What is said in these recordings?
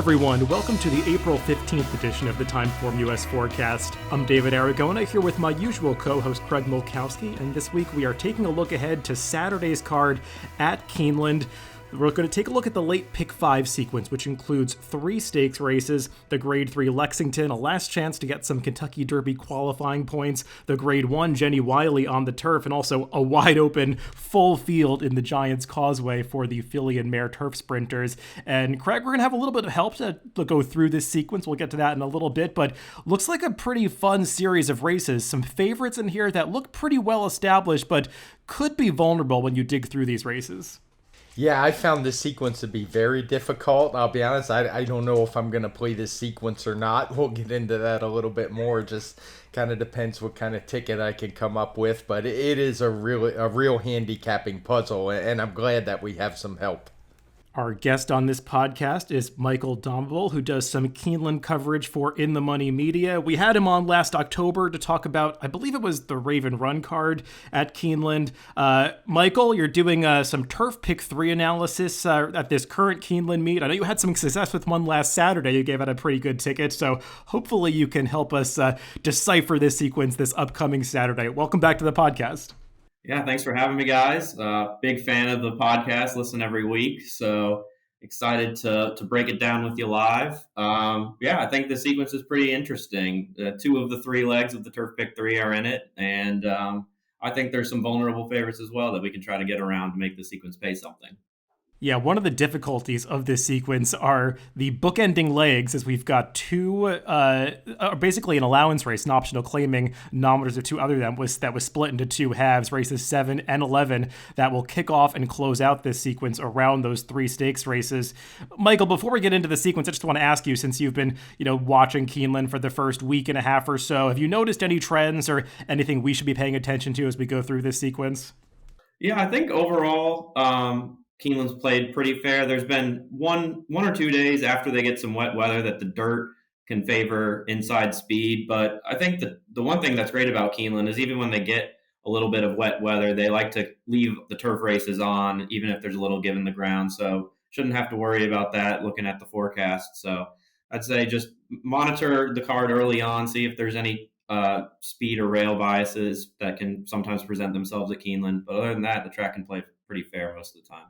everyone. Welcome to the April 15th edition of the TimeformUS Forecast. I'm David Aragona here with my usual co-host Craig Mulkowski, and this week we are taking a look ahead to Saturday's card at Keeneland. We're going to take a look at the late pick 5 sequence, which includes 3 stakes races, the Grade 3 Lexington, a last chance to get some Kentucky Derby qualifying points, the Grade 1 Jenny Wiley on the turf, and also a wide open full field in the Giants Causeway for the filly and mare turf sprinters. And Craig, we're going to have a little bit of help to go through this sequence. We'll get to that in a little bit, but looks like a pretty fun series of races. Some favorites in here that look pretty well established, but could be vulnerable when you dig through these races. Yeah, I found this sequence to be very difficult. I'll be honest, I don't know if I'm going to play this sequence or not. We'll get into that a little bit more. Just kind of depends what kind of ticket I can come up with. But it is a real handicapping puzzle, and I'm glad that we have some help. Our guest on this podcast is Michael Domabyl, who does some Keeneland coverage for In the Money Media. We had him on last October to talk about, I believe it was the Raven Run card at Keeneland. Michael, you're doing some turf pick 3 analysis at this current Keeneland meet. I know you had some success with one last Saturday. You gave out a pretty good ticket, so hopefully you can help us decipher this sequence this upcoming Saturday. Welcome back to the podcast. Yeah, thanks for having me, guys. Big fan of the podcast, listen every week. So excited to break it down with you live. I think the sequence is pretty interesting. 2 of the 3 legs of the Turf Pick 3 are in it. And I think there's some vulnerable favorites as well that we can try to get around to make the sequence pay something. Yeah, one of the difficulties of this sequence are the bookending legs, as we've got 2, basically an allowance race, an optional claiming nominators of 2 other than that was split into 2 halves, races 7 and 11, that will kick off and close out this sequence around those 3 stakes races. Michael, before we get into the sequence, I just want to ask you, since you've been, watching Keeneland for the first week and a half or so, have you noticed any trends or anything we should be paying attention to as we go through this sequence? Yeah, I think overall, Keeneland's played pretty fair. There's been one or 2 days after they get some wet weather that the dirt can favor inside speed. But I think the one thing that's great about Keeneland is even when they get a little bit of wet weather, they like to leave the turf races on, even if there's a little give in the ground. So shouldn't have to worry about that looking at the forecast. So I'd say just monitor the card early on, see if there's any speed or rail biases that can sometimes present themselves at Keeneland. But other than that, the track can play pretty fair most of the time.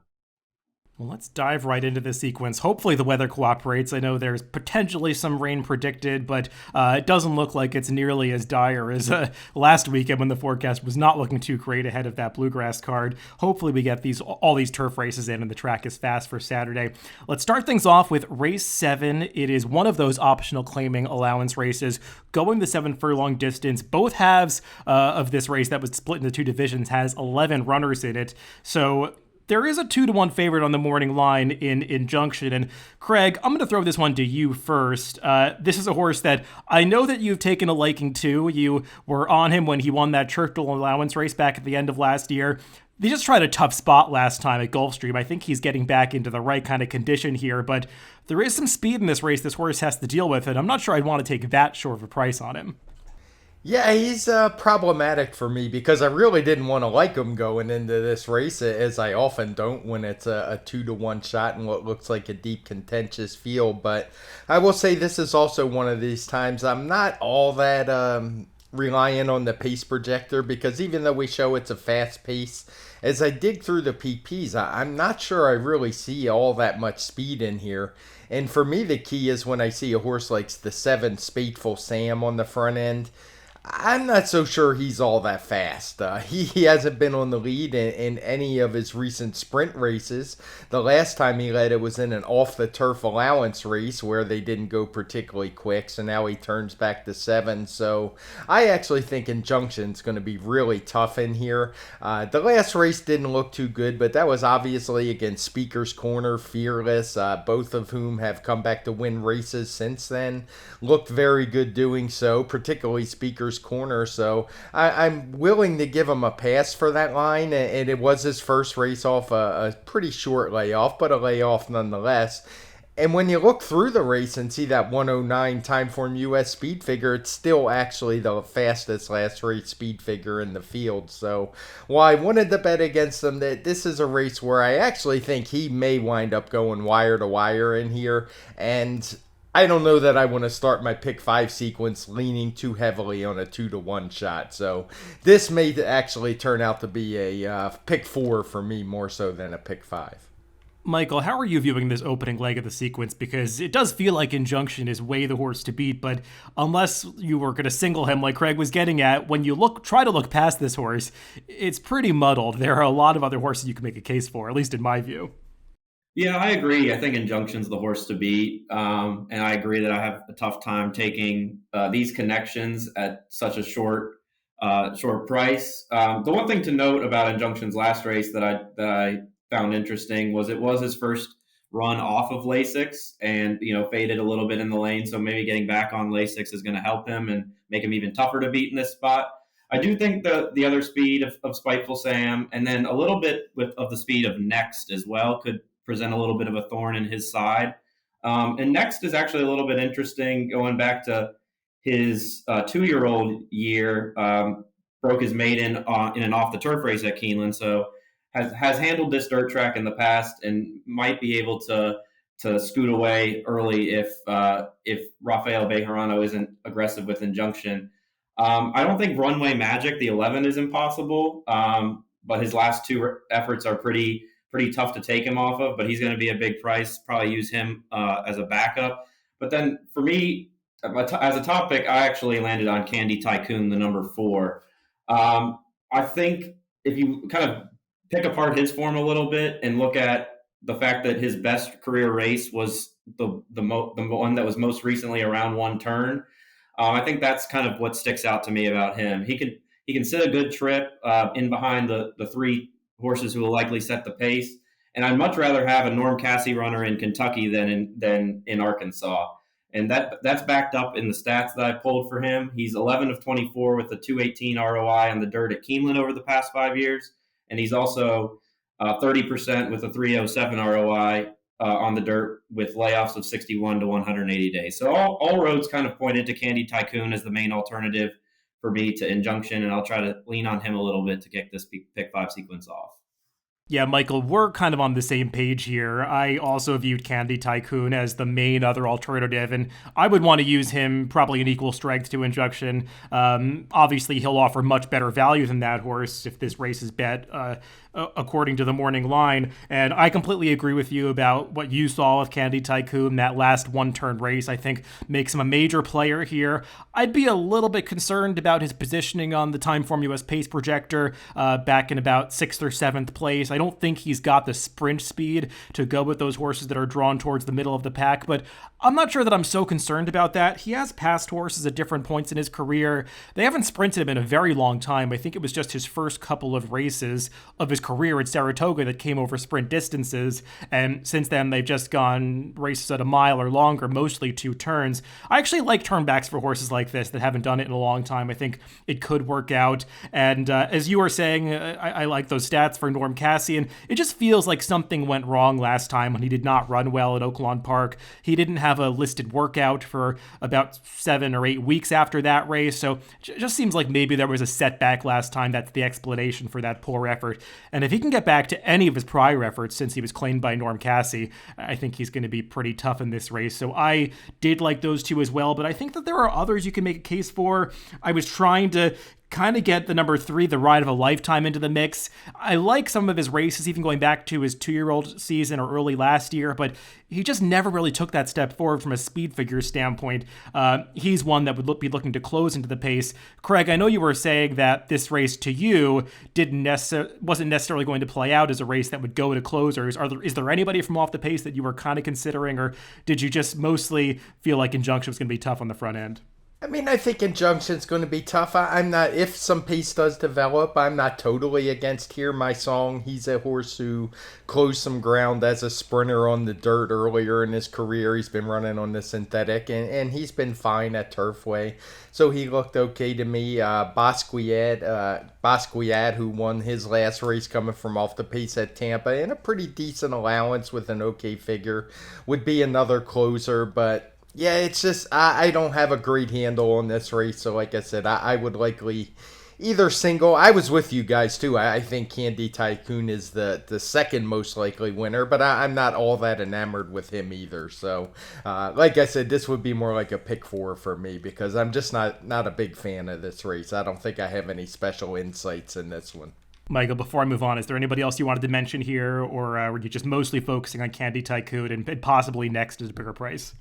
Well, let's dive right into the sequence. Hopefully the weather cooperates. I know there's potentially some rain predicted, but it doesn't look like it's nearly as dire as last weekend when the forecast was not looking too great ahead of that bluegrass card. Hopefully we get all these turf races in and the track is fast for Saturday. Let's start things off with race 7. It is one of those optional claiming allowance races going the 7 furlong distance. Both halves of this race that was split into 2 divisions has 11 runners in it. So there is a 2-1 favorite on the morning line in Junction. And Craig, I'm going to throw this one to you first. This is a horse that I know that you've taken a liking to. You were on him when he won that Churchill allowance race back at the end of last year. They just tried a tough spot last time at Gulfstream. I think he's getting back into the right kind of condition here, but there is some speed in this race this horse has to deal with, and I'm not sure I'd want to take that short of a price on him. Yeah, he's problematic for me because I really didn't want to like him going into this race, as I often don't when it's a 2-1 shot in what looks like a deep contentious field. But I will say this is also one of these times I'm not all that reliant on the pace projector, because even though we show it's a fast pace, as I dig through the PPs, I'm not sure I really see all that much speed in here. And for me, the key is when I see a horse like the 7 Spateful Sam on the front end, I'm not so sure he's all that fast. He hasn't been on the lead in any of his recent sprint races. The last time he led, it was in an off-the-turf allowance race where they didn't go particularly quick, so now he turns back to 7. So I actually think Injunction's going to be really tough in here. The last race didn't look too good, but that was obviously against Speaker's Corner, Fearless, both of whom have come back to win races since then. Looked very good doing so, particularly Speaker's Corner, so I'm willing to give him a pass for that line, and it was his first race off a pretty short layoff, but a layoff nonetheless. And when you look through the race and see that 109 TimeformUS speed figure, it's still actually the fastest last race speed figure in the field. So while I wanted to bet against him, that this is a race where I actually think he may wind up going wire to wire in here. And I don't know that I want to start my pick 5 sequence leaning too heavily on a 2-to-1 shot. So this may actually turn out to be a pick 4 for me more so than a pick 5. Michael, how are you viewing this opening leg of the sequence? Because it does feel like Injunction is way the horse to beat, but unless you were going to single him like Craig was getting at, when you try to look past this horse, it's pretty muddled. There are a lot of other horses you can make a case for, at least in my view. Yeah, I agree. I think Injunction's the horse to beat. And I agree that I have a tough time taking these connections at such a short price. The one thing to note about Injunction's last race that I found interesting was it was his first run off of Lasix and, faded a little bit in the lane. So maybe getting back on Lasix is going to help him and make him even tougher to beat in this spot. I do think the other speed of Spiteful Sam and then a little bit of the speed of Next as well could present a little bit of a thorn in his side. And Next is actually a little bit interesting going back to his 2-year-old year, broke his maiden in an off-the-turf race at Keeneland. So has handled this dirt track in the past and might be able to scoot away early if Rafael Bejarano isn't aggressive with Injunction. I don't think Runway Magic, the 11, is impossible, but his last 2 efforts are pretty tough to take him off of, but he's going to be a big price. Probably use him as a backup. But then for me, as a top pick, I actually landed on Candy Tycoon, the number 4. I think if you kind of pick apart his form a little bit and look at the fact that his best career race was the one that was most recently around one turn, I think that's kind of what sticks out to me about him. He can sit a good trip in behind the 3 horses who will likely set the pace. And I'd much rather have a Norm Cassie runner in Kentucky than in Arkansas. And that's backed up in the stats that I pulled for him. He's 11 of 24 with a 218 ROI on the dirt at Keeneland over the past 5 years. And he's also 30% with a 307 ROI on the dirt with layoffs of 61 to 180 days. So all roads kind of point into Candy Tycoon as the main alternative for me to Injunction, and I'll try to lean on him a little bit to kick this pick 5 sequence off. Yeah, Michael, we're kind of on the same page here. I also viewed Candy Tycoon as the main other alternative, and I would want to use him probably in equal strength to Injunction. Obviously, he'll offer much better value than that horse if this race is bet according to the morning line. And I completely agree with you about what you saw with Candy Tycoon. That last one-turn race, I think, makes him a major player here. I'd be a little bit concerned about his positioning on the TimeformUS pace projector back in about 6th or 7th place. I don't think he's got the sprint speed to go with those horses that are drawn towards the middle of the pack, but I'm not sure that I'm so concerned about that. He has passed horses at different points in his career. They haven't sprinted him in a very long time. I think it was just his first couple of races of his career at Saratoga that came over sprint distances, and since then they've just gone races at a mile or longer, mostly 2 turns. I actually like turnbacks for horses like this that haven't done it in a long time. I think it could work out, and as you were saying, I like those stats for Norm Cassie, and it just feels like something went wrong last time when he did not run well at Oaklawn Park. He didn't have a listed workout for about 7 or 8 weeks after that race, so it just seems like maybe there was a setback last time. That's the explanation for that poor effort. And if he can get back to any of his prior efforts since he was claimed by Norm Cassie, I think he's going to be pretty tough in this race. So I did like those 2 as well, but I think that there are others you can make a case for. I was trying to kind of get the number 3, the Ride of a Lifetime, into the mix. I like some of his races, even going back to his 2-year-old season or early last year, but he just never really took that step forward from a speed figure standpoint. He's one that would be looking to close into the pace. Craig, I know you were saying that this race to you wasn't necessarily going to play out as a race that would go to closers. Is there anybody from off the pace that you were kind of considering, or did you just mostly feel like Injunction was going to be tough on the front end? I mean, I think Injunction's going to be tough. I'm not, if some pace does develop, I'm not totally against Hear My Song. He's a horse who closed some ground as a sprinter on the dirt earlier in his career. He's been running on the synthetic, and he's been fine at Turfway. So he looked okay to me. Basquiat, who won his last race coming from off the pace at Tampa, and a pretty decent allowance with an okay figure, would be another closer, but yeah, it's just I don't have a great handle on this race. So like I said, I would likely either single. I was with you guys too. I think Candy Tycoon is the second most likely winner, but I'm not all that enamored with him either. So like I said, this would be more like a pick four for me because I'm just not a big fan of this race. I don't think I have any special insights in this one. Michael, before I move on, is there anybody else you wanted to mention here, or were you just mostly focusing on Candy Tycoon and possibly next at a bigger price?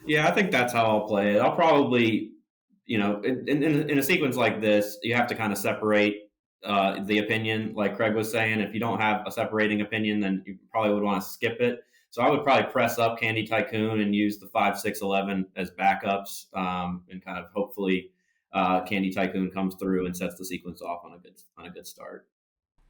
Yeah, I think that's how I'll play it. I'll probably, in a sequence like this, you have to kind of separate the opinion. Like Craig was saying, if you don't have a separating opinion, then you probably would want to skip it. So I would probably press up Candy Tycoon and use the 5, 6, 11 as backups, and kind of hopefully Candy Tycoon comes through and sets the sequence off on a good start.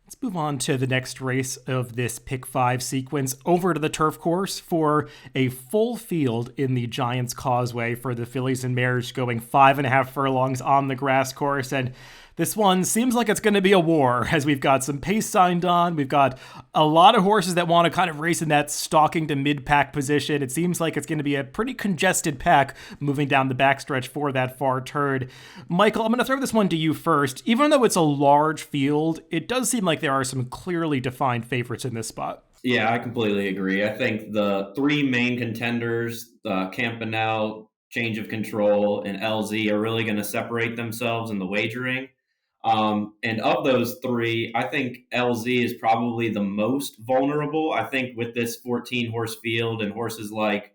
Let's move on to the next race of this Pick 5 sequence, over to the turf course for a full field in the Giants Causeway for the fillies and mares going 5.5 furlongs on the grass course. And this one seems like it's going to be a war as we've got some pace signed on. We've got a lot of horses that want to kind of race in that stalking to mid-pack position. It seems like it's going to be a pretty congested pack moving down the backstretch for that far turn. Michael, I'm going to throw this one to you first. Even though it's a large field, it does seem like there are some clearly defined favorites in this spot. Yeah, I completely agree. I think the three main contenders, Campanelle, Change of Control, and LZ, are really going to separate themselves in the wagering. And of those three, I think LZ is probably the most vulnerable. I think with this 14 horse field and horses like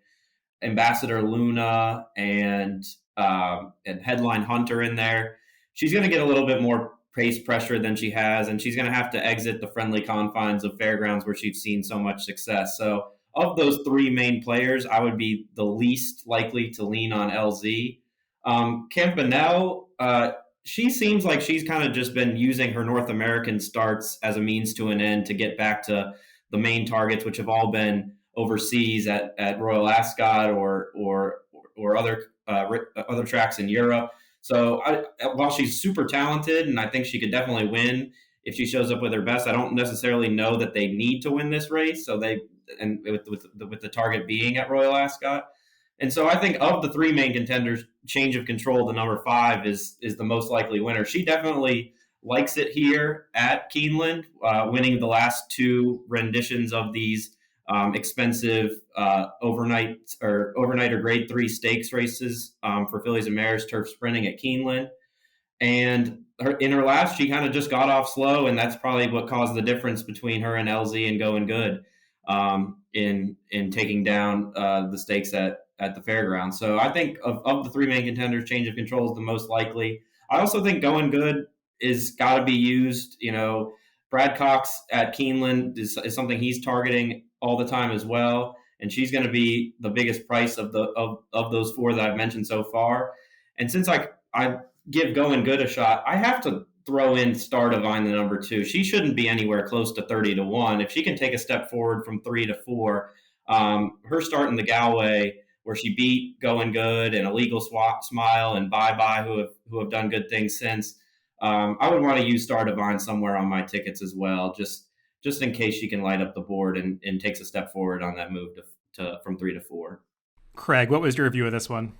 Ambassador Luna and Headline Hunter in there, she's going to get a little bit more pace pressure than she has, and she's going to have to exit the friendly confines of fairgrounds where she's seen so much success. So of those three main players, I would be the least likely to lean on LZ. Campanelle, she seems like she's kind of just been using her North American starts as a means to an end to get back to the main targets, which have all been overseas at Royal Ascot or other tracks in Europe. So while she's super talented, and I think she could definitely win if she shows up with her best, I don't necessarily know that they need to win this race. So with the target being at Royal Ascot. And so I think of the three main contenders, Change of Control, the number 5, is the most likely winner. She definitely likes it here at Keeneland, winning the last 2 renditions of these expensive overnight or grade 3 stakes races for fillies and mares turf sprinting at Keeneland. And in her last, she kind of just got off slow, and that's probably what caused the difference between her and LZ and Going Good in taking down the stakes at the fairgrounds. So I think of the three main contenders, Change of Control is the most likely. I also think Going Good is got to be used. Brad Cox at Keeneland is something he's targeting all the time as well, and she's going to be the biggest price of those 4 that I've mentioned so far. And since I give Going Good a shot, I have to throw in Star Divine, the number 2. She shouldn't be anywhere close to 30-1. If she can take a step forward from 3 to 4, her start in the Galway, where she beat Going Good and Illegal Smile and Bye Bye, who have done good things since, I would want to use Star Divine somewhere on my tickets as well, just in case she can light up the board and takes a step forward on that move to from 3 to 4. Craig, what was your view of this one?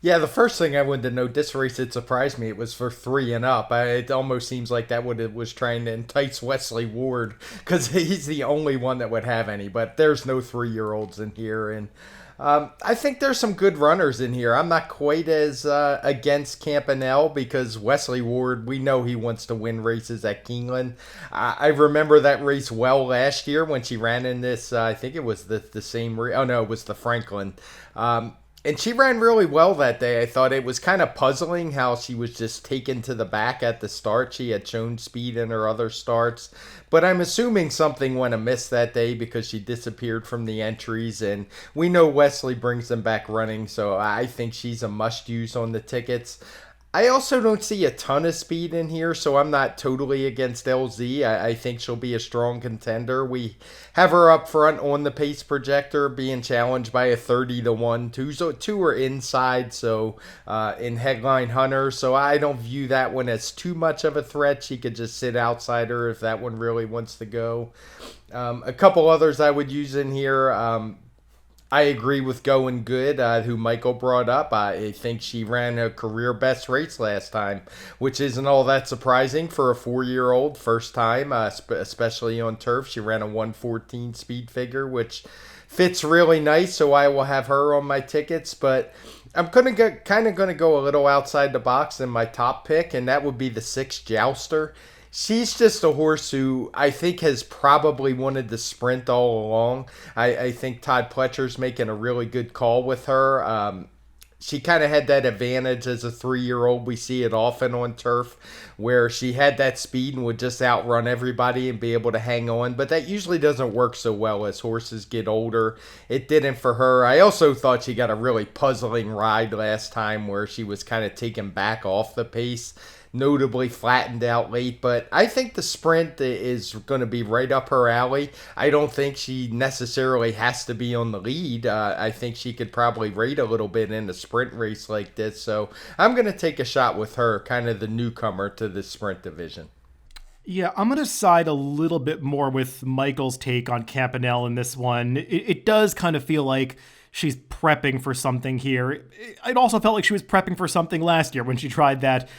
Yeah, the first thing I wanted to note, this race, it surprised me. It was for 3 and up. It almost seems like that was trying to entice Wesley Ward because he's the only one that would have any. But there's no 3-year-olds in here, and I think there's some good runners in here. I'm not quite as against Campanelle because Wesley Ward, we know he wants to win races at Keeneland. I remember that race well last year when she ran in this, I think it was the same race. Oh, no, it was the Franklin. And she ran really well that day. I thought it was kind of puzzling how she was just taken to the back at the start. She had shown speed in her other starts. But I'm assuming something went amiss that day because she disappeared from the entries. And we know Wesley brings them back running, so I think she's a must-use on the tickets. I also don't see a ton of speed in here, so I'm not totally against LZ. I think she'll be a strong contender. We have her up front on the pace projector, being challenged by a 30-1. Two are inside, so in Headline Hunter, so I don't view that one as too much of a threat. She could just sit outside her if that one really wants to go. A couple others I would use in here. I agree with Going Good, who Michael brought up. I think she ran a career best race last time, which isn't all that surprising for a 4-year-old first time, especially on turf. She ran a 114 speed figure, which fits really nice, so I will have her on my tickets. But I'm kind of going to go a little outside the box in my top pick, and that would be the 6 Jouster. She's just a horse who I think has probably wanted to sprint all along. I think Todd Pletcher's making a really good call with her. She kind of had that advantage as a 3-year-old. We see it often on turf where she had that speed and would just outrun everybody and be able to hang on. But that usually doesn't work so well as horses get older. It didn't for her. I also thought she got a really puzzling ride last time where she was kind of taken back off the pace, notably flattened out late, but I think the sprint is going to be right up her alley. I don't think she necessarily has to be on the lead. I think she could probably rate a little bit in a sprint race like this, so I'm going to take a shot with her, kind of the newcomer to the sprint division. Yeah, I'm going to side a little bit more with Michael's take on Campanelle in this one. It does kind of feel like she's prepping for something here. It also felt like she was prepping for something last year when she tried that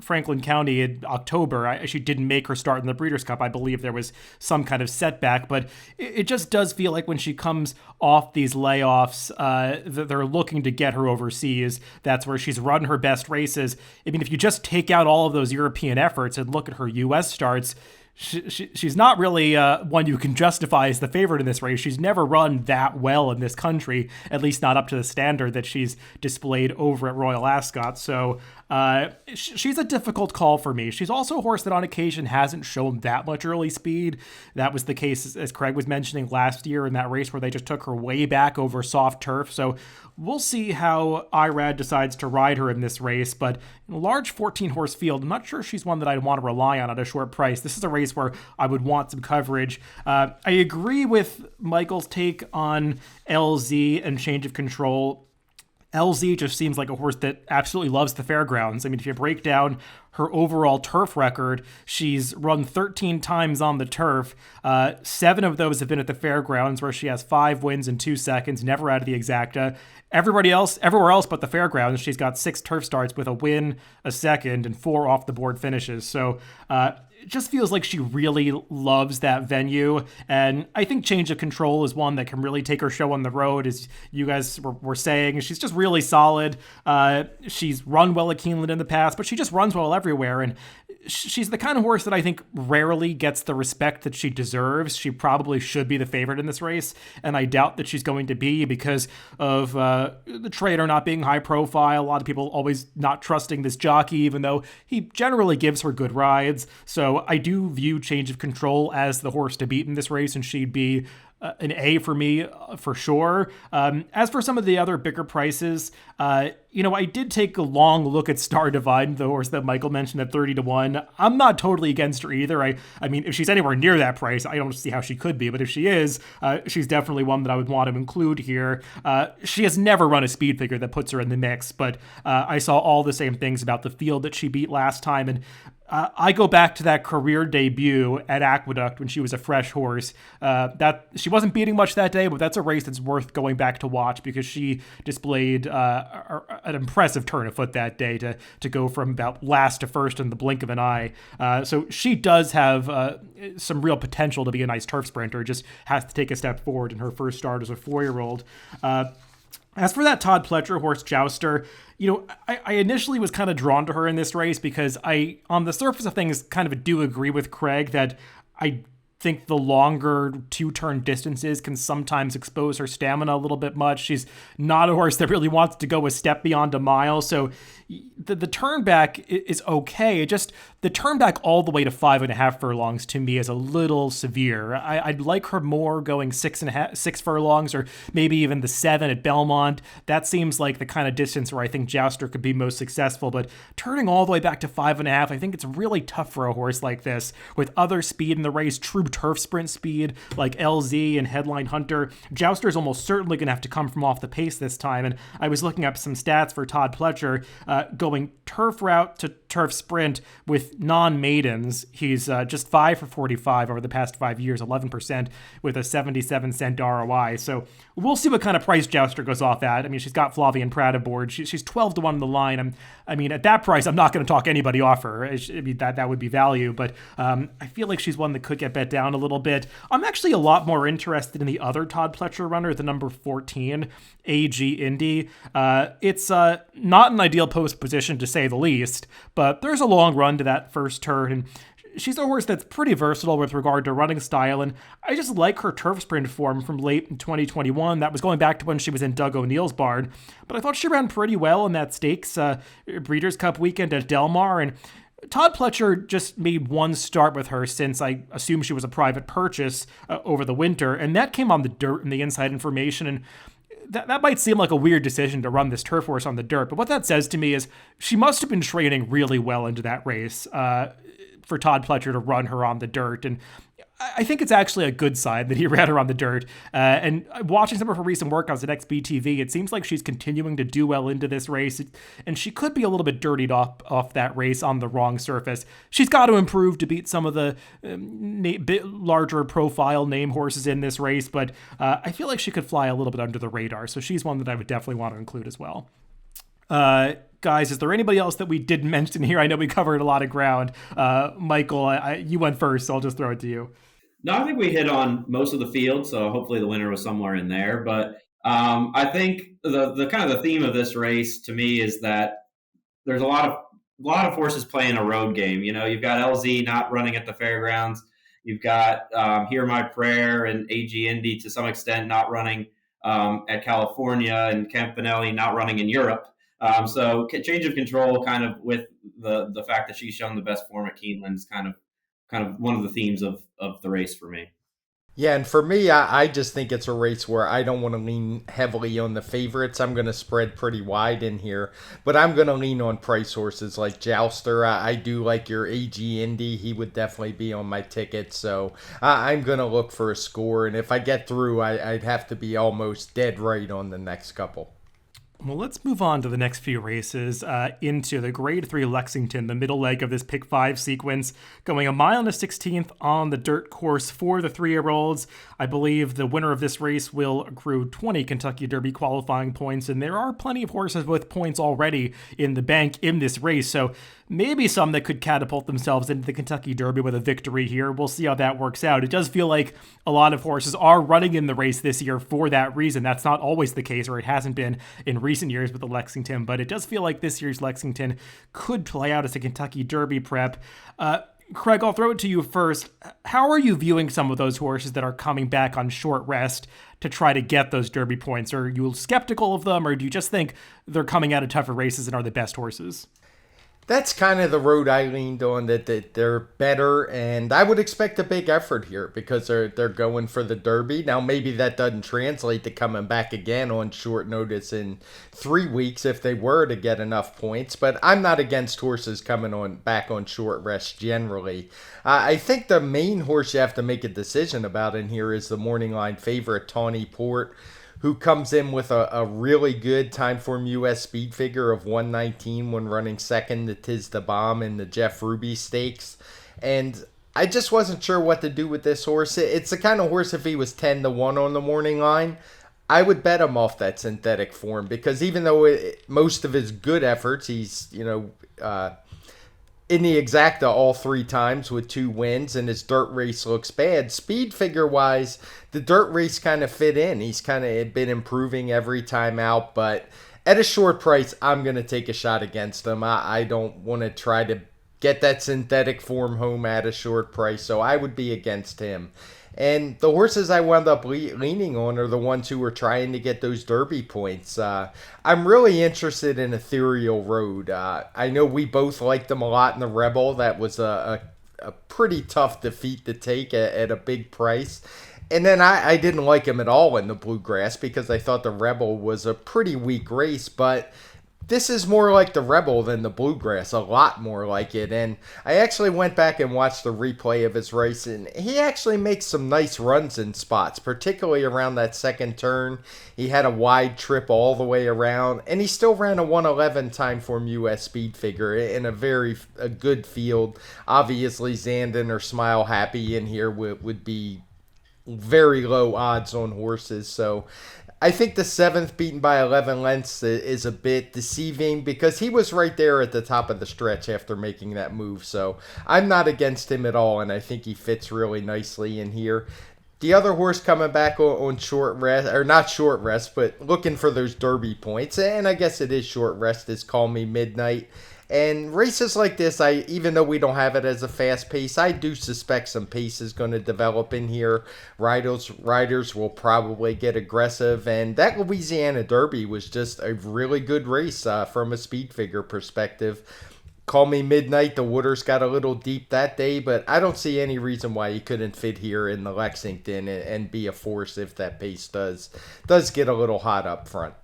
Franklin County in October. She didn't make her start in the Breeders' Cup. I believe there was some kind of setback, but it just does feel like when she comes off these layoffs, they're looking to get her overseas. That's where she's run her best races. I mean, if you just take out all of those European efforts and look at her U.S. starts, she's not really one you can justify as the favorite in this race. She's never run that well in this country, at least not up to the standard that she's displayed over at Royal Ascot. So she's a difficult call for me. She's also a horse that on occasion hasn't shown that much early speed. That was the case, as Craig was mentioning, last year in that race where they just took her way back over soft turf. So we'll see how IRAD decides to ride her in this race, but in a large 14-horse field, I'm not sure she's one that I'd want to rely on at a short price. This is a race where I would want some coverage. I agree with Michael's take on LZ and Change of Control. LZ just seems like a horse that absolutely loves the fairgrounds. I mean, if you break down her overall turf record, she's run 13 times on the turf. 7 of those have been at the fairgrounds, where she has 5 wins in 2 seconds, never out of the exacta. Everywhere else but the fairgrounds, she's got 6 turf starts with a win, a second, and 4 off the board finishes. So it just feels like she really loves that venue. And I think Change of Control is one that can really take her show on the road, as you guys were saying. She's just really solid. She's run well at Keeneland in the past, but she just runs well everywhere. And she's the kind of horse that I think rarely gets the respect that she deserves. She probably should be the favorite in this race, and I doubt that she's going to be because of the trainer not being high profile. A lot of people always not trusting this jockey, even though he generally gives her good rides. So I do view Change of Control as the horse to beat in this race, and she'd be an A for me for sure. As for some of the other bigger prices, I did take a long look at Star Divine, the horse that Michael mentioned at 30-1. I'm not totally against her either. I mean, if she's anywhere near that price, I don't see how she could be. But if she is, she's definitely one that I would want to include here. She has never run a speed figure that puts her in the mix, but I saw all the same things about the field that she beat last time. And I go back to that career debut at Aqueduct when she was a fresh horse. That she wasn't beating much that day, but that's a race that's worth going back to watch because she displayed an impressive turn of foot that day to go from about last to first in the blink of an eye. So she does have some real potential to be a nice turf sprinter, just has to take a step forward in her first start as a 4-year-old. As for that Todd Pletcher horse, Jouster, I initially was kind of drawn to her in this race because I, on the surface of things, kind of do agree with Craig that I think the longer two-turn distances can sometimes expose her stamina a little bit much. She's not a horse that really wants to go a step beyond a mile, so the turn back is okay. The turn back all the way to 5.5 furlongs to me is a little severe. I'd like her more going 6 furlongs, or maybe even the 7 at Belmont. That seems like the kind of distance where I think Jouster could be most successful, but turning all the way back to 5.5, I think it's really tough for a horse like this with other speed in the race, true turf sprint speed like LZ and Headline Hunter. Jouster is almost certainly going to have to come from off the pace this time, and I was looking up some stats for Todd Pletcher. Going turf route to turf sprint with non-maidens, he's just 5 for 45 over the past 5 years, 11% with a 77-cent ROI. So we'll see what kind of price Jouster goes off at. I mean, she's got Flavian Pratt aboard. She's 12 to 1 on the line. I mean, at that price, I'm not going to talk anybody off her. I mean, that would be value, but I feel like she's one that could get bet down a little bit. I'm actually a lot more interested in the other Todd Pletcher runner, the number 14, AG Indy. It's not an ideal post position to say the least, but there's a long run to that first turn, and she's a horse that's pretty versatile with regard to running style, and I just like her turf sprint form from late in 2021. That was going back to when she was in Doug O'Neill's barn, but I thought she ran pretty well in that stakes Breeders' Cup weekend at Del Mar, and Todd Pletcher just made one start with her since I assume she was a private purchase over the winter, and that came on the dirt and the inside information, and that might seem like a weird decision to run this turf horse on the dirt, but what that says to me is she must have been training really well into that race for Todd Pletcher to run her on the dirt. And I think it's actually a good sign that he ran her on the dirt. And watching some of her recent workouts at XBTV, it seems like she's continuing to do well into this race. And she could be a little bit dirtied off that race on the wrong surface. She's got to improve to beat some of the bit larger profile name horses in this race. But I feel like she could fly a little bit under the radar. So she's one that I would definitely want to include as well. Guys, is there anybody else that we didn't mention here? I know we covered a lot of ground. Michael, you went first, so I'll just throw it to you. No, I think we hit on most of the field, so hopefully the winner was somewhere in there. But I think the kind of the theme of this race to me is that there's a lot of horses playing a road game. You know, you've got LZ not running at the fairgrounds. You've got Hear My Prayer and AG Indy to some extent not running at California, and Campanelli not running in Europe. So change of control, kind of with the fact that she's shown the best form at Keeneland, is kind of one of the themes of the race for me. Yeah, and for me, I just think it's a race where I don't want to lean heavily on the favorites. I'm going to spread pretty wide in here, but I'm going to lean on price horses like Jouster. I do like your AG Indy. He would definitely be on my ticket, so I'm going to look for a score, and if I get through, I'd have to be almost dead right on the next couple. Well, let's move on to the next few races into the Grade 3 Lexington, the middle leg of this Pick 5 sequence, going a mile and a 16th on the dirt course for the 3-year-olds. I believe the winner of this race will accrue 20 Kentucky Derby qualifying points, and there are plenty of horses with points already in the bank in this race, so maybe some that could catapult themselves into the Kentucky Derby with a victory here. We'll see how that works out. It does feel like a lot of horses are running in the race this year for that reason. That's not always the case, or it hasn't been in recent years with the Lexington, but it does feel like this year's Lexington could play out as a Kentucky Derby prep. Craig, I'll throw it to you first. How are you viewing some of those horses that are coming back on short rest to try to get those Derby points? Are you skeptical of them, or do you just think they're coming out of tougher races and are the best horses? That's kind of the road I leaned on, that they're better, and I would expect a big effort here because they're going for the Derby. Now, maybe that doesn't translate to coming back again on short notice in 3 weeks if they were to get enough points, but I'm not against horses coming back on short rest generally. I think the main horse you have to make a decision about in here is the morning line favorite, Tawny Port, who comes in with a really good TimeformUS speed figure of 119 when running second to Tis the Bomb in the Jeff Ruby Stakes. And I just wasn't sure what to do with this horse. It's the kind of horse, if he was 10 to 1 on the morning line, I would bet him off that synthetic form, because even though most of his good efforts, he's, in the exacta all 3 times with 2 wins, and his dirt race looks bad. Speed figure wise, the dirt race kind of fit in. He's kind of been improving every time out, but at a short price, I'm going to take a shot against him. I don't want to try to get that synthetic form home at a short price, so I would be against him. And the horses I wound up leaning on are the ones who were trying to get those Derby points. I'm really interested in Ethereal Road. I know we both liked him a lot in the Rebel. That was a pretty tough defeat to take at a big price. And then I didn't like him at all in the Bluegrass because I thought the Rebel was a pretty weak race, but this is more like the Rebel than the Bluegrass, a lot more like it. And I actually went back and watched the replay of his race, and he actually makes some nice runs in spots, particularly around that second turn. He had a wide trip all the way around, and he still ran a 111 TimeformUS speed figure in a good field. Obviously, Zandon or Smile Happy in here would be very low odds on horses, so I think the 7th beaten by 11 lengths is a bit deceiving because he was right there at the top of the stretch after making that move. So I'm not against him at all, and I think he fits really nicely in here. The other horse coming back on short rest, or not short rest, but looking for those Derby points, and I guess it is short rest, is Call Me Midnight. And races like this, even though we don't have it as a fast pace, I do suspect some pace is going to develop in here. Riders will probably get aggressive, and that Louisiana Derby was just a really good race from a speed figure perspective. Call Me Midnight, the waters got a little deep that day, but I don't see any reason why he couldn't fit here in the Lexington and be a force if that pace does get a little hot up front.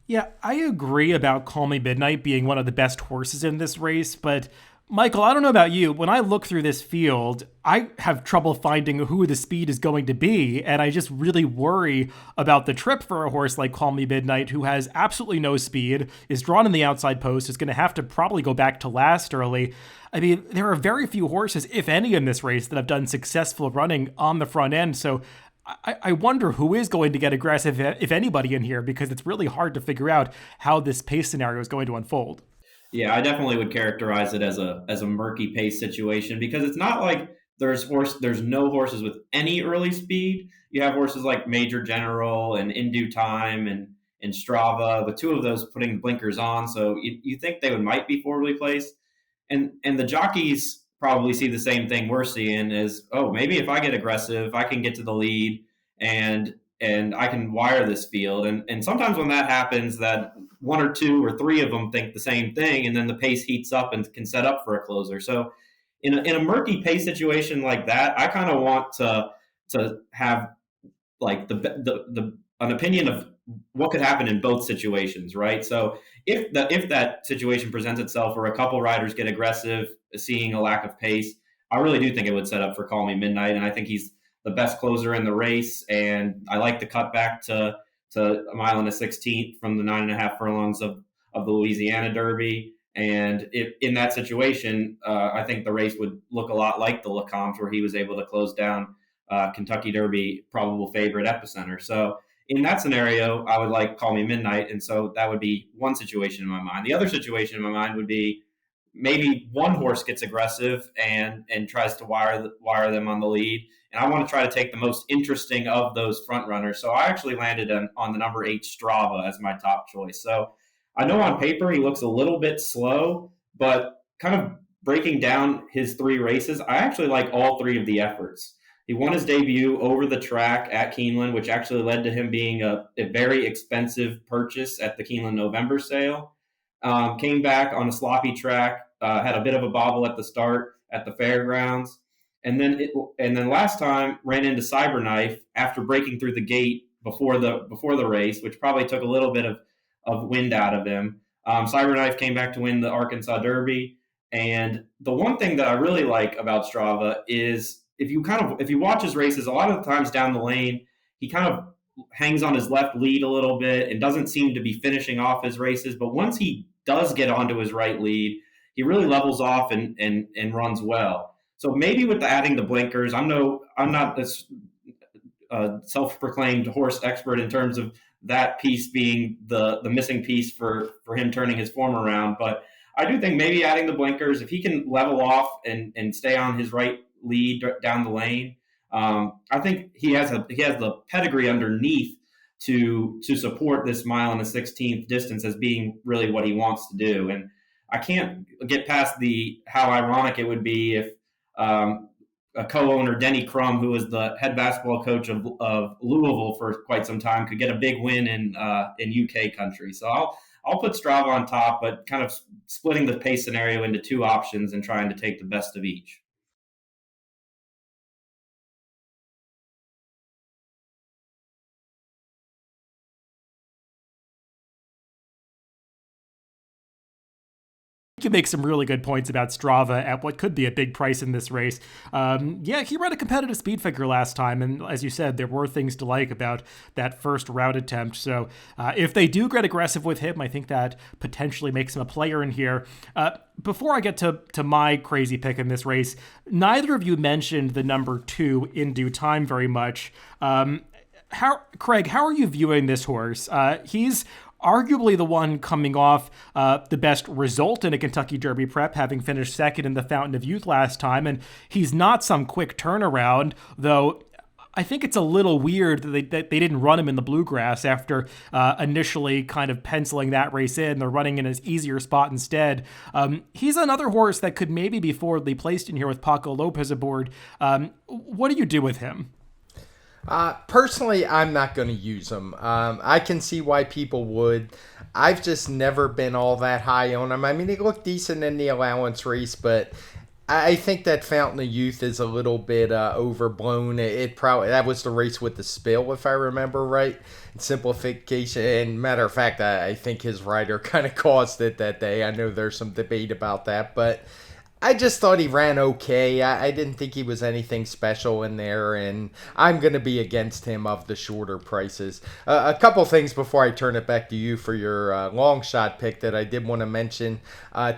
Yeah, I agree about Call Me Midnight being one of the best horses in this race, but Michael, I don't know about you. When I look through this field, I have trouble finding who the speed is going to be, and I just really worry about the trip for a horse like Call Me Midnight, who has absolutely no speed, is drawn in the outside post, is going to have to probably go back to last early. I mean, there are very few horses, if any, in this race that have done successful running on the front end, so I wonder who is going to get aggressive, if anybody, in here, because it's really hard to figure out how this pace scenario is going to unfold. Yeah, I definitely would characterize it as a murky pace situation because it's not like there's no horses with any early speed. You have horses like Major General and In Due Time and Strava, the two of those putting blinkers on, so you think they might be forwardly placed, and the jockeys probably see the same thing we're seeing as, oh, maybe if I get aggressive, I can get to the lead and I can wire this field. And sometimes when that happens, that one or two or three of them think the same thing, and then the pace heats up and can set up for a closer. So in a murky pace situation like that, I kind of want to have like an opinion of what could happen in both situations, right? So if that situation presents itself where a couple riders get aggressive, seeing a lack of pace, I really do think it would set up for Call Me Midnight, and I think he's the best closer in the race. And I like the cut back to a mile and a 16th from the 9.5 furlongs of the Louisiana Derby. And if in that situation, I think the race would look a lot like the Lecomte, where he was able to close down Kentucky Derby probable favorite Epicenter. So in that scenario, I would like Call Me Midnight, and so that would be one situation in my mind. The other situation in my mind would be maybe one horse gets aggressive and tries to wire them on the lead, and I want to try to take the most interesting of those front runners. So I actually landed on the number 8 Strava as my top choice. So I know on paper he looks a little bit slow, but kind of breaking down his 3 races, I actually like all 3 of the efforts. He won his debut over the track at Keeneland, which actually led to him being a very expensive purchase at the Keeneland November sale. Came back on a sloppy track, had a bit of a bobble at the start at the fairgrounds, and then last time ran into Cyberknife after breaking through the gate before the race, which probably took a little bit of wind out of him. Cyberknife came back to win the Arkansas Derby, and the one thing that I really like about Strava is if you watch his races, a lot of the times down the lane, he kind of hangs on his left lead a little bit and doesn't seem to be finishing off his races. But once he does get onto his right lead, he really levels off and runs well. So maybe with adding the blinkers, I'm not this self-proclaimed horse expert in terms of that piece being the missing piece for him turning his form around. But I do think maybe adding the blinkers, if he can level off and stay on his right lead down the lane, I think he has the pedigree underneath to support this mile and a 16th distance as being really what he wants to do. And I can't get past how ironic it would be if a co-owner, Denny Crum, who was the head basketball coach of Louisville for quite some time, could get a big win in UK country. So I'll put Strava on top, but kind of splitting the pace scenario into two options and trying to take the best of each. You make some really good points about Strava at what could be a big price in this race. Yeah, he ran a competitive speed figure last time, and as you said, there were things to like about that first route attempt. So if they do get aggressive with him, I think that potentially makes him a player in here. Before I get to my crazy pick in this race, neither of you mentioned the number 2 In Due Time very much. Craig, how are you viewing this horse? He's arguably the one coming off the best result in a Kentucky Derby prep, having finished second in the Fountain of Youth last time. And he's not some quick turnaround, though I think it's a little weird that they didn't run him in the Bluegrass after initially kind of penciling that race in. They're running in an easier spot instead. He's another horse that could maybe be forwardly placed in here with Paco Lopez aboard. What do you do with him? Personally, I'm not going to use him. I can see why people would. I've just never been all that high on him. I mean, he looked decent in the allowance race, but I think that Fountain of Youth is a little bit overblown. That was the race with the spill, if I remember right. Simplification. And matter of fact, I think his rider kind of caused it that day. I know there's some debate about that, but I just thought he ran okay. I didn't think he was anything special in there, and I'm going to be against him of the shorter prices. A couple things before I turn it back to you for your long shot pick that I did want to mention.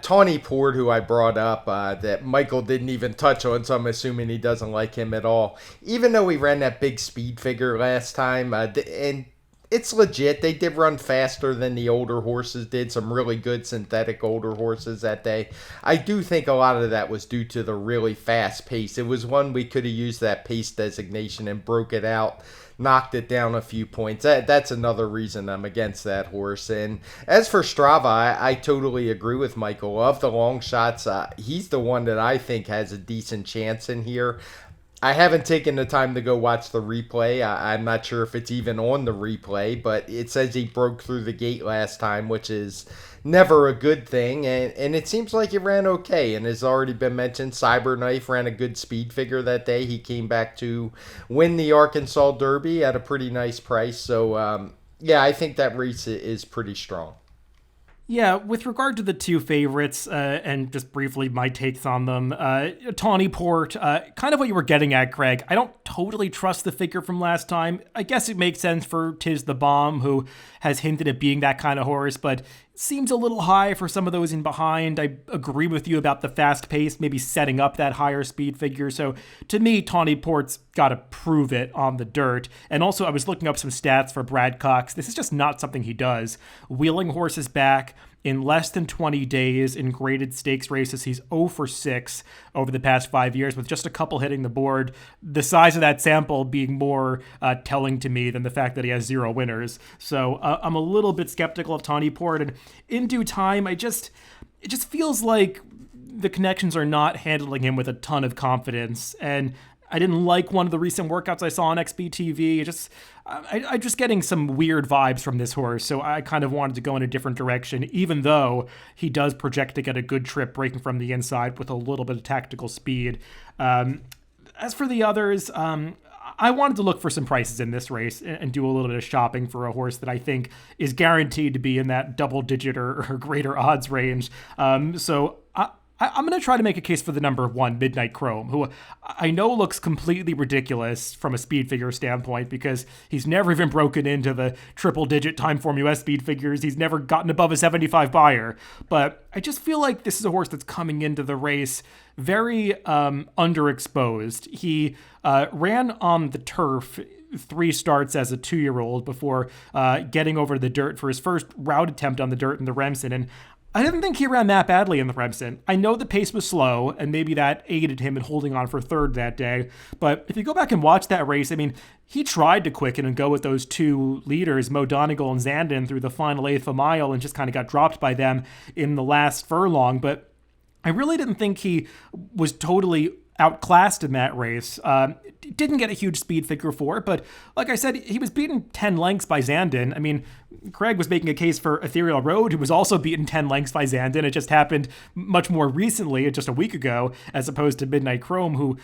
Tawny Port, who I brought up, that Michael didn't even touch on, so I'm assuming he doesn't like him at all. Even though he ran that big speed figure last time, and it's legit. They did run faster than the older horses did. Some really good synthetic older horses that day. I do think a lot of that was due to the really fast pace. It was one we could have used that pace designation and broke it out, knocked it down a few points. That's another reason I'm against that horse. And as for Strava, I totally agree with Michael. Of the long shots, he's the one that I think has a decent chance in here. I haven't taken the time to go watch the replay. I'm not sure if it's even on the replay, but it says he broke through the gate last time, which is never a good thing. And it seems like he ran okay. And has already been mentioned, Cyberknife ran a good speed figure that day. He came back to win the Arkansas Derby at a pretty nice price. So, yeah, I think that race is pretty strong. Yeah, with regard to the two favorites, and just briefly my takes on them, Tawny Port, kind of what you were getting at, Craig. I don't totally trust the figure from last time. I guess it makes sense for Tiz the Bomb, who has hinted at being that kind of horse, but seems a little high for some of those in behind. I agree with you about the fast pace, maybe setting up that higher speed figure. So to me, Tawny Port's got to prove it on the dirt. And also, I was looking up some stats for Brad Cox. This is just not something he does. Wheeling horses back in less than 20 days in graded stakes races. He's 0 for 6 over the past 5 years, with just a couple hitting the board. The size of that sample being more telling to me than the fact that he has 0 winners. So I'm a little bit skeptical of Tawny Port. And In Due Time, it just feels like the connections are not handling him with a ton of confidence. And I didn't like one of the recent workouts I saw on XBTV. I'm just getting some weird vibes from this horse, so I kind of wanted to go in a different direction, even though he does project to get a good trip breaking from the inside with a little bit of tactical speed. As for the others, I wanted to look for some prices in this race and do a little bit of shopping for a horse that I think is guaranteed to be in that double-digit or greater odds range. So I'm going to try to make a case for the number 1, Midnight Chrome, who I know looks completely ridiculous from a speed figure standpoint because he's never even broken into the triple-digit TimeformUS speed figures. He's never gotten above a 75 buyer. But I just feel like this is a horse that's coming into the race very underexposed. He ran on the turf 3 starts as a 2-year-old before getting over to the dirt for his first route attempt on the dirt in the Remsen. And I didn't think he ran that badly in the Remsen. I know the pace was slow, and maybe that aided him in holding on for third that day. But if you go back and watch that race, I mean, he tried to quicken and go with those two leaders, Mo Donegal and Zandon, through the final eighth of a mile and just kind of got dropped by them in the last furlong. But I really didn't think he was totally outclassed in that race. Didn't get a huge speed figure for it, but like I said, he was beaten 10 lengths by Zandon. I mean, Craig was making a case for Ethereal Road, who was also beaten 10 lengths by Zandon. It just happened much more recently, just a week ago, as opposed to Midnight Chrome, who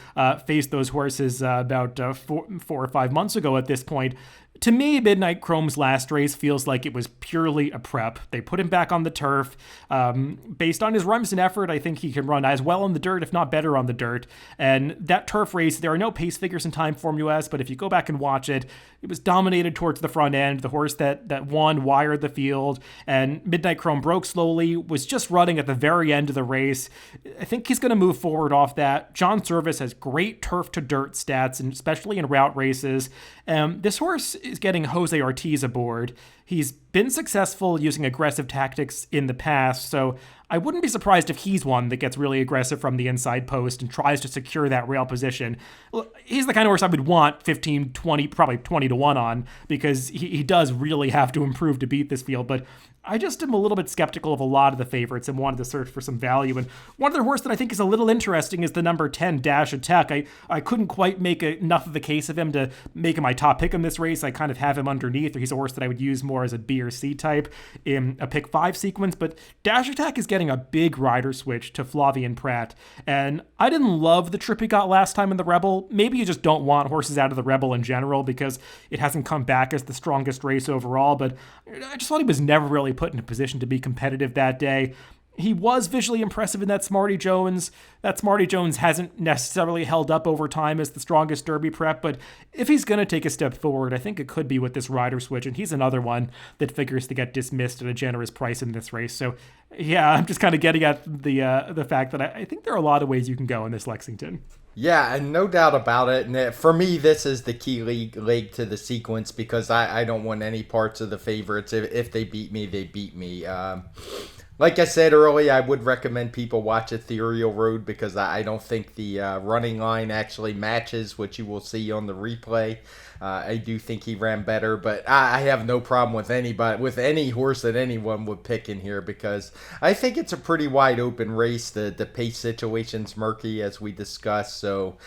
faced those horses about 4 or 5 months ago at this point. To me, Midnight Chrome's last race feels like it was purely a prep. They put him back on the turf. Based on his Remsen effort, I think he can run as well on the dirt, if not better on the dirt. And that turf race, there are no pace figures in TimeformUS, but if you go back and watch it, it was dominated towards the front end. The horse that won wired the field, and Midnight Chrome broke slowly, was just running at the very end of the race. I think he's going to move forward off that. John Service has great turf to dirt stats, and especially in route races. This horse is getting Jose Ortiz aboard. He's been successful using aggressive tactics in the past, so I wouldn't be surprised if he's one that gets really aggressive from the inside post and tries to secure that rail position. He's the kind of horse I would want 15, 20, probably 20 to 1 on, because he does really have to improve to beat this field, but I just am a little bit skeptical of a lot of the favorites and wanted to search for some value. And one other horse that I think is a little interesting is the number 10 Dash Attack. I couldn't quite make enough of a case of him to make him my top pick in this race. I kind of have him underneath. He's a horse that I would use more as a B or C type in a pick 5 sequence. But Dash Attack is getting a big rider switch to Flavian Pratt. And I didn't love the trip he got last time in the Rebel. Maybe you just don't want horses out of the Rebel in general because it hasn't come back as the strongest race overall. But I just thought he was never really put in a position to be competitive that day. He was visually impressive in that Smarty Jones. That Smarty Jones hasn't necessarily held up over time as the strongest Derby prep, but if he's going to take a step forward, I think it could be with this rider switch, and he's another one that figures to get dismissed at a generous price in this race. So yeah, I'm just kind of getting at the fact that I think there are a lot of ways you can go in this Lexington. Yeah, and no doubt about it. And for me, this is the key leg to the sequence because I don't want any parts of the favorites. If they beat me, they beat me. Like I said earlier, I would recommend people watch Ethereal Road because I don't think the running line actually matches what you will see on the replay. I do think he ran better, but I have no problem with any horse that anyone would pick in here because I think it's a pretty wide open race. The pace situation's murky as we discussed, so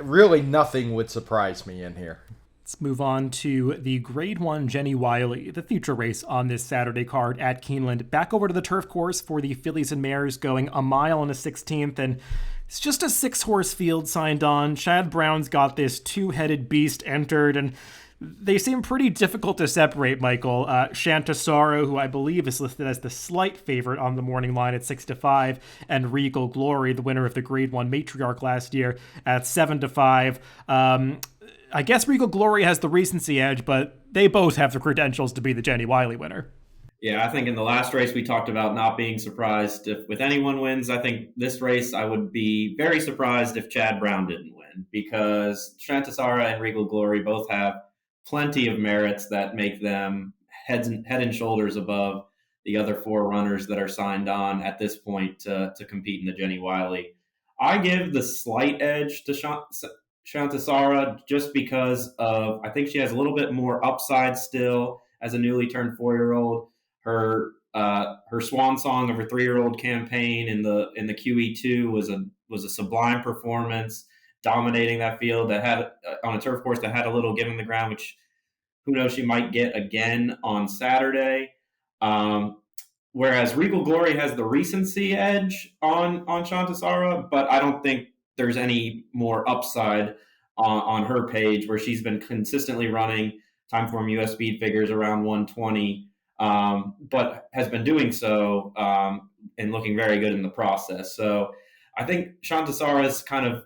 really nothing would surprise me in here. Let's move on to the Grade 1 Jenny Wiley, the future race on this Saturday card at Keeneland. Back over to the turf course for the fillies and mares, going a mile and a 16th, and it's just a 6-horse field signed on. Chad Brown's got this 2-headed beast entered, and they seem pretty difficult to separate, Michael. Shantasaro, who I believe is listed as the slight favorite on the morning line at 6-5, and Regal Glory, the winner of the Grade 1 Matriarch last year, at 7-5. I guess Regal Glory has the recency edge, but they both have the credentials to be the Jenny Wiley winner. Yeah, I think in the last race we talked about not being surprised if anyone wins. I think this race I would be very surprised if Chad Brown didn't win because Shantasara and Regal Glory both have plenty of merits that make them head and shoulders above the other 4 runners that are signed on at this point to compete in the Jenny Wiley. I give the slight edge to Shantasara just because of I think she has a little bit more upside still as a newly turned 4-year-old. Her swan song of her 3-year-old campaign in the QE2 was a sublime performance, dominating that field that had on a turf course that had a little giving the ground, which who knows she might get again on Saturday. Whereas Regal Glory has the recency edge on Shantasara, but I don't think there's any more upside on her page where she's been consistently running TimeformUS speed figures around 120, but has been doing so and looking very good in the process. So I think Shantasara is kind of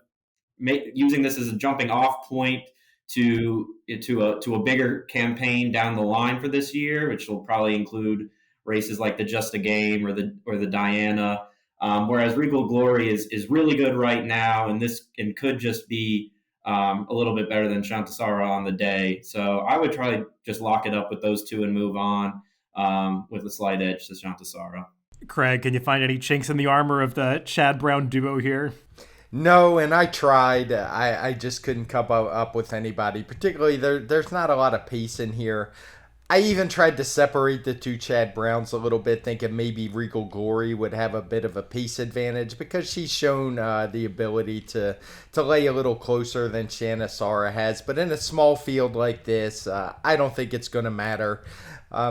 using this as a jumping off point to a bigger campaign down the line for this year, which will probably include races like the Just a Game or the Diana. Whereas Regal Glory is really good right now, and could just be a little bit better than Shantasara on the day. So I would try to just lock it up with those two and move on with a slight edge to Shantasara. Craig, can you find any chinks in the armor of the Chad Brown duo here? No, and I tried. I just couldn't come up with anybody. Particularly, there's not a lot of pace in here. I even tried to separate the two Chad Browns a little bit, thinking maybe Regal Glory would have a bit of a pace advantage because she's shown the ability to lay a little closer than Shanna Sara has. But in a small field like this, I don't think it's going to matter.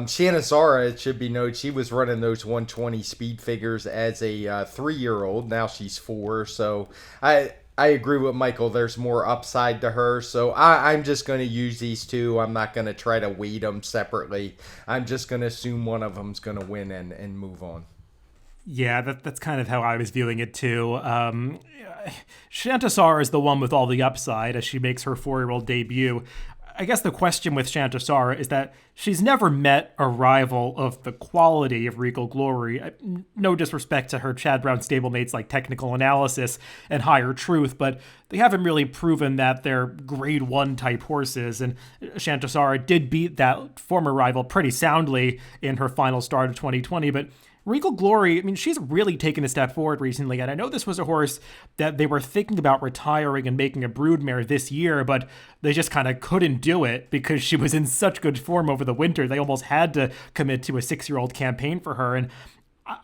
Shanna Sara, it should be noted, she was running those 120 speed figures as a 3-year-old. Now she's 4, so I agree with Michael. There's more upside to her, so I'm just going to use these two. I'm not going to try to weight them separately. I'm just going to assume one of them's going to win and move on. Yeah, that's kind of how I was viewing it too. Shantasar is the one with all the upside as she makes her 4-year-old debut. I guess the question with Shantasara is that she's never met a rival of the quality of Regal Glory. No disrespect to her Chad Brown stablemates like Technical Analysis and Higher Truth, but they haven't really proven that they're grade 1 type horses, and Shantasara did beat that former rival pretty soundly in her final start of 2020, but Regal Glory, I mean, she's really taken a step forward recently, and I know this was a horse that they were thinking about retiring and making a broodmare this year, but they just kind of couldn't do it because she was in such good form over the winter. They almost had to commit to a 6-year-old campaign for her, and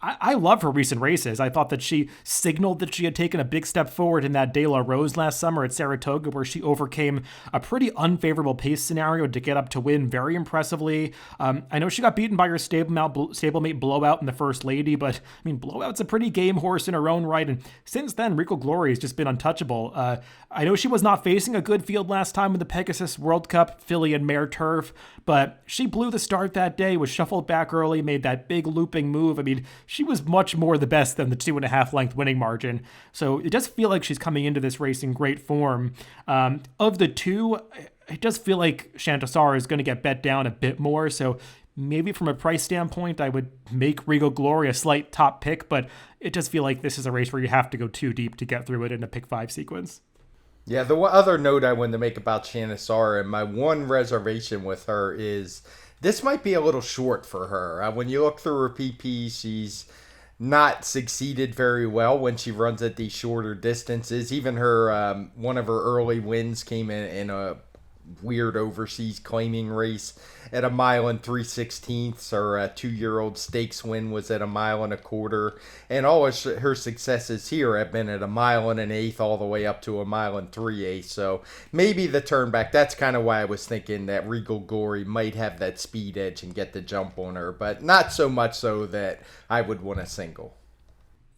I love her recent races. I thought that she signaled that she had taken a big step forward in that De La Rose last summer at Saratoga, where she overcame a pretty unfavorable pace scenario to get up to win very impressively. I know she got beaten by her stablemate Blowout in the First Lady, but I mean, Blowout's a pretty game horse in her own right, and since then, Regal Glory has just been untouchable. I know she was not facing a good field last time in the Pegasus World Cup, filly and mare turf, but she blew the start that day, was shuffled back early, made that big looping move. I mean, she was much more the best than the 2.5 length winning margin. So it does feel like she's coming into this race in great form. Of the two, it does feel like Shantasara is going to get bet down a bit more. So maybe from a price standpoint, I would make Regal Glory a slight top pick, but it does feel like this is a race where you have to go too deep to get through it in a pick 5 sequence. Yeah, the other note I wanted to make about Shantasara, and my one reservation with her is this might be a little short for her. When you look through her PP, she's not succeeded very well when she runs at these shorter distances. Even her one of her early wins came in a weird overseas claiming race at 1 mile and 3/16. Her 2-year-old stakes win was at 1 mile and a quarter, and all her successes here have been at 1 mile and an eighth all the way up to 1 mile and 3/8. So maybe the turn back, that's kind of why I was thinking that Regal Glory might have that speed edge and get the jump on her, but not so much so that I would want a single.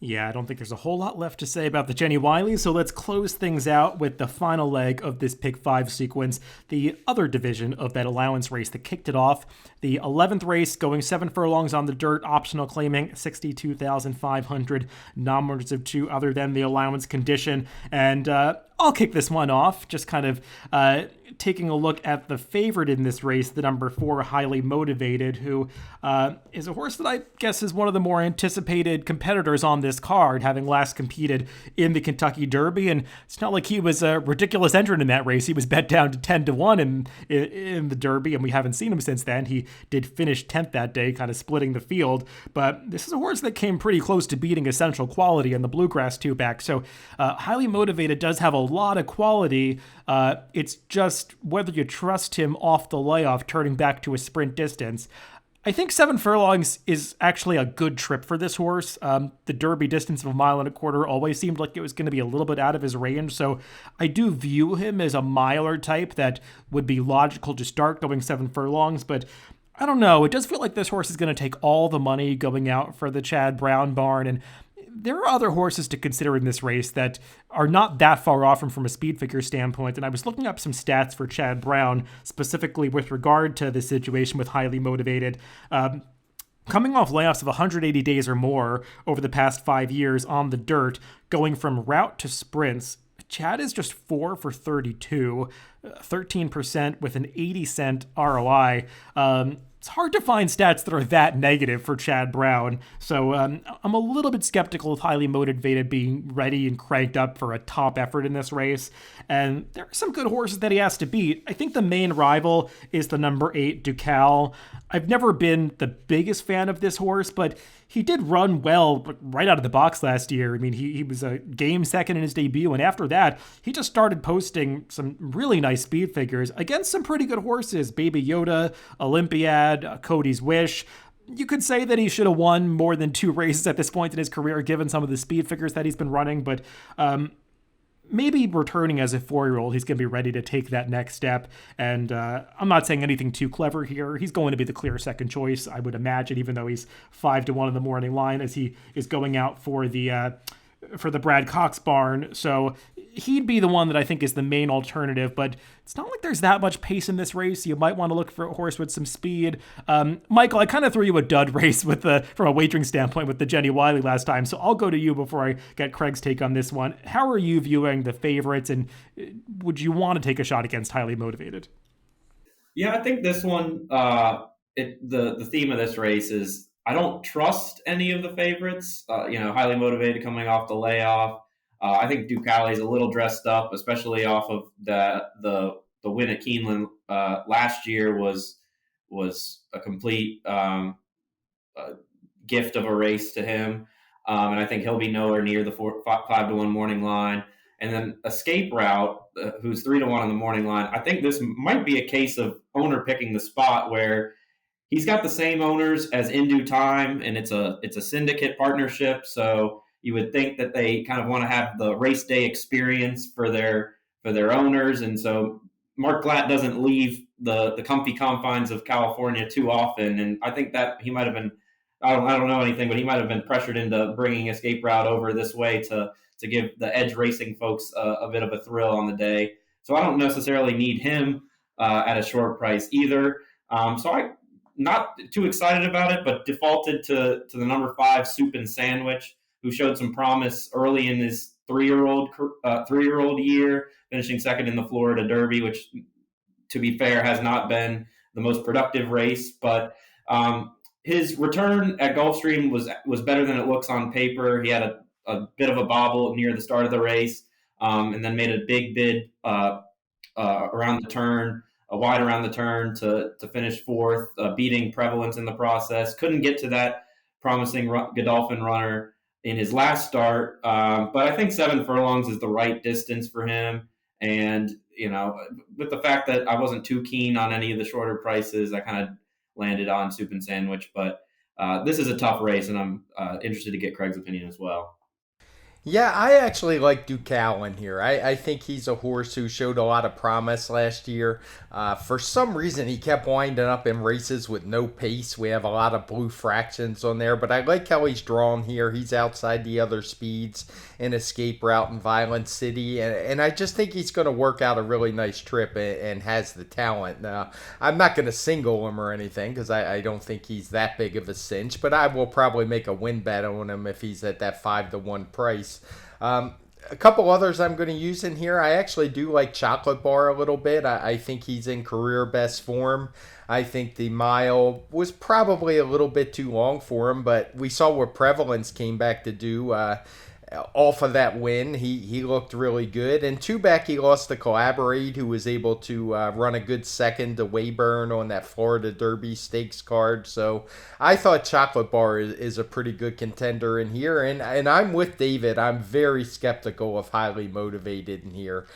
Yeah, I don't think there's a whole lot left to say about the Jenny Wiley, so let's close things out with the final leg of this pick 5 sequence, the other division of that allowance race that kicked it off. The 11th race, going 7 furlongs on the dirt, optional claiming 62,500, non-winners of 2 other than the allowance condition, and I'll kick this one off, just kind of taking a look at the favorite in this race, the number 4, Highly Motivated, who is a horse that I guess is one of the more anticipated competitors on this card, having last competed in the Kentucky Derby. And it's not like he was a ridiculous entrant in that race. He was bet down to 10-1 in the Derby, and we haven't seen him since then. He did finish 10th that day, kind of splitting the field. But this is a horse that came pretty close to beating Essential Quality in the Bluegrass 2-back. So Highly Motivated does have a lot of quality. It's just whether you trust him off the layoff, turning back to a sprint distance. I think 7 furlongs is actually a good trip for this horse. The Derby distance of 1.25 miles always seemed like it was going to be a little bit out of his range, so I do view him as a miler type that would be logical to start going 7 furlongs, but I don't know. It does feel like this horse is going to take all the money going out for the Chad Brown barn, and there are other horses to consider in this race that are not that far off from a speed figure standpoint, and I was looking up some stats for Chad Brown, specifically with regard to the situation with Highly Motivated. Coming off layoffs of 180 days or more over the past 5 years on the dirt, going from route to sprints, Chad is just 4 for 32, 13% with an 80-cent ROI. It's hard to find stats that are that negative for Chad Brown, so I'm a little bit skeptical of Highly Motivated being ready and cranked up for a top effort in this race, and there are some good horses that he has to beat. I think the main rival is the number 8 Ducal. I've never been the biggest fan of this horse, but he did run well right out of the box last year. I mean, he was a game second in his debut, and after that, he just started posting some really nice speed figures against some pretty good horses. Baby Yoda, Olympiad, Cody's Wish. You could say that he should have won more than 2 races at this point in his career, given some of the speed figures that he's been running, but maybe returning as a 4-year-old, he's going to be ready to take that next step. And I'm not saying anything too clever here. He's going to be the clear second choice, I would imagine, even though he's 5-1 in the morning line, as he is going out for the Brad Cox barn. So he'd be the one that I think is the main alternative, but it's not like there's that much pace in this race. You might want to look for a horse with some speed. Michael, I kind of threw you a dud race from a wagering standpoint with the Jenny Wiley last time, so I'll go to you before I get Craig's take on this one. How are you viewing the favorites, and would you want to take a shot against Highly Motivated? Yeah, I think this one, the theme of this race is I don't trust any of the favorites. Highly Motivated coming off the layoff. I think Ducali's a little dressed up, especially off of the win at Keeneland last year was a complete gift of a race to him, and I think he'll be nowhere near the 5-1 morning line. And then Escape Route, who's 3-1 on the morning line. I think this might be a case of owner picking the spot where he's got the same owners as In Due Time, and it's a syndicate partnership. So you would think that they kind of want to have the race day experience for their owners. And so Mark Glatt doesn't leave the comfy confines of California too often. And I think that he might have been, I don't know anything, but he might have been pressured into bringing Escape Route over this way to give the edge racing folks a bit of a thrill on the day. So I don't necessarily need him at a short price either. So I'm not too excited about it, but defaulted to the number 5 Soup and Sandwich, who showed some promise early in his 3-year-old year, finishing second in the Florida Derby, which, to be fair, has not been the most productive race. But his return at Gulfstream was better than it looks on paper. He had a bit of a bobble near the start of the race, and then made a big bid around the turn, a wide around the turn to finish 4th, beating Prevalence in the process. Couldn't get to that promising Godolphin runner in his last start, but I think 7 furlongs is the right distance for him. And, with the fact that I wasn't too keen on any of the shorter prices, I kind of landed on Soup and Sandwich. But this is a tough race, and I'm interested to get Craig's opinion as well. Yeah, I actually like Ducalin here. I think he's a horse who showed a lot of promise last year. For some reason, he kept winding up in races with no pace. We have a lot of blue fractions on there, but I like how he's drawn here. He's outside the other speeds in Escape Route and Violent City, and I just think he's going to work out a really nice trip and has the talent. Now, I'm not going to single him or anything because I don't think he's that big of a cinch, but I will probably make a win bet on him if he's at that 5-1 price. A couple others I'm going to use in here. I actually do like Chocolate Bar a little bit. I think he's in career best form. I think the mile was probably a little bit too long for him, but we saw what Prevalence came back to do off of that win. He looked really good. And 2 back, he lost to Collaborate, who was able to run a good second to Wayburn on that Florida Derby stakes card. So I thought Chocolate Bar is a pretty good contender in here. And I'm with David. I'm very skeptical of Highly Motivated in here.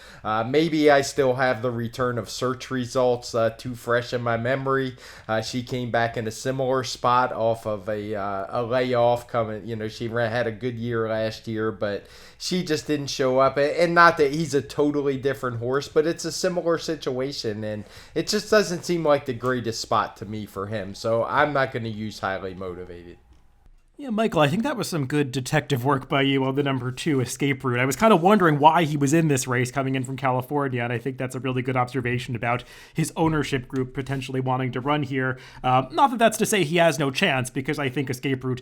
Maybe I still have the return of search results too fresh in my memory. She came back in a similar spot off of a layoff coming. She had a good year last year, but she just didn't show up. And not that he's a totally different horse, but it's a similar situation, and it just doesn't seem like the greatest spot to me for him. So I'm not going to use Highly Motivated. Yeah, Michael, I think that was some good detective work by you on the number 2 Escape Route. I was kind of wondering why he was in this race coming in from California, and I think that's a really good observation about his ownership group potentially wanting to run here. Not that that's to say he has no chance, because I think Escape Route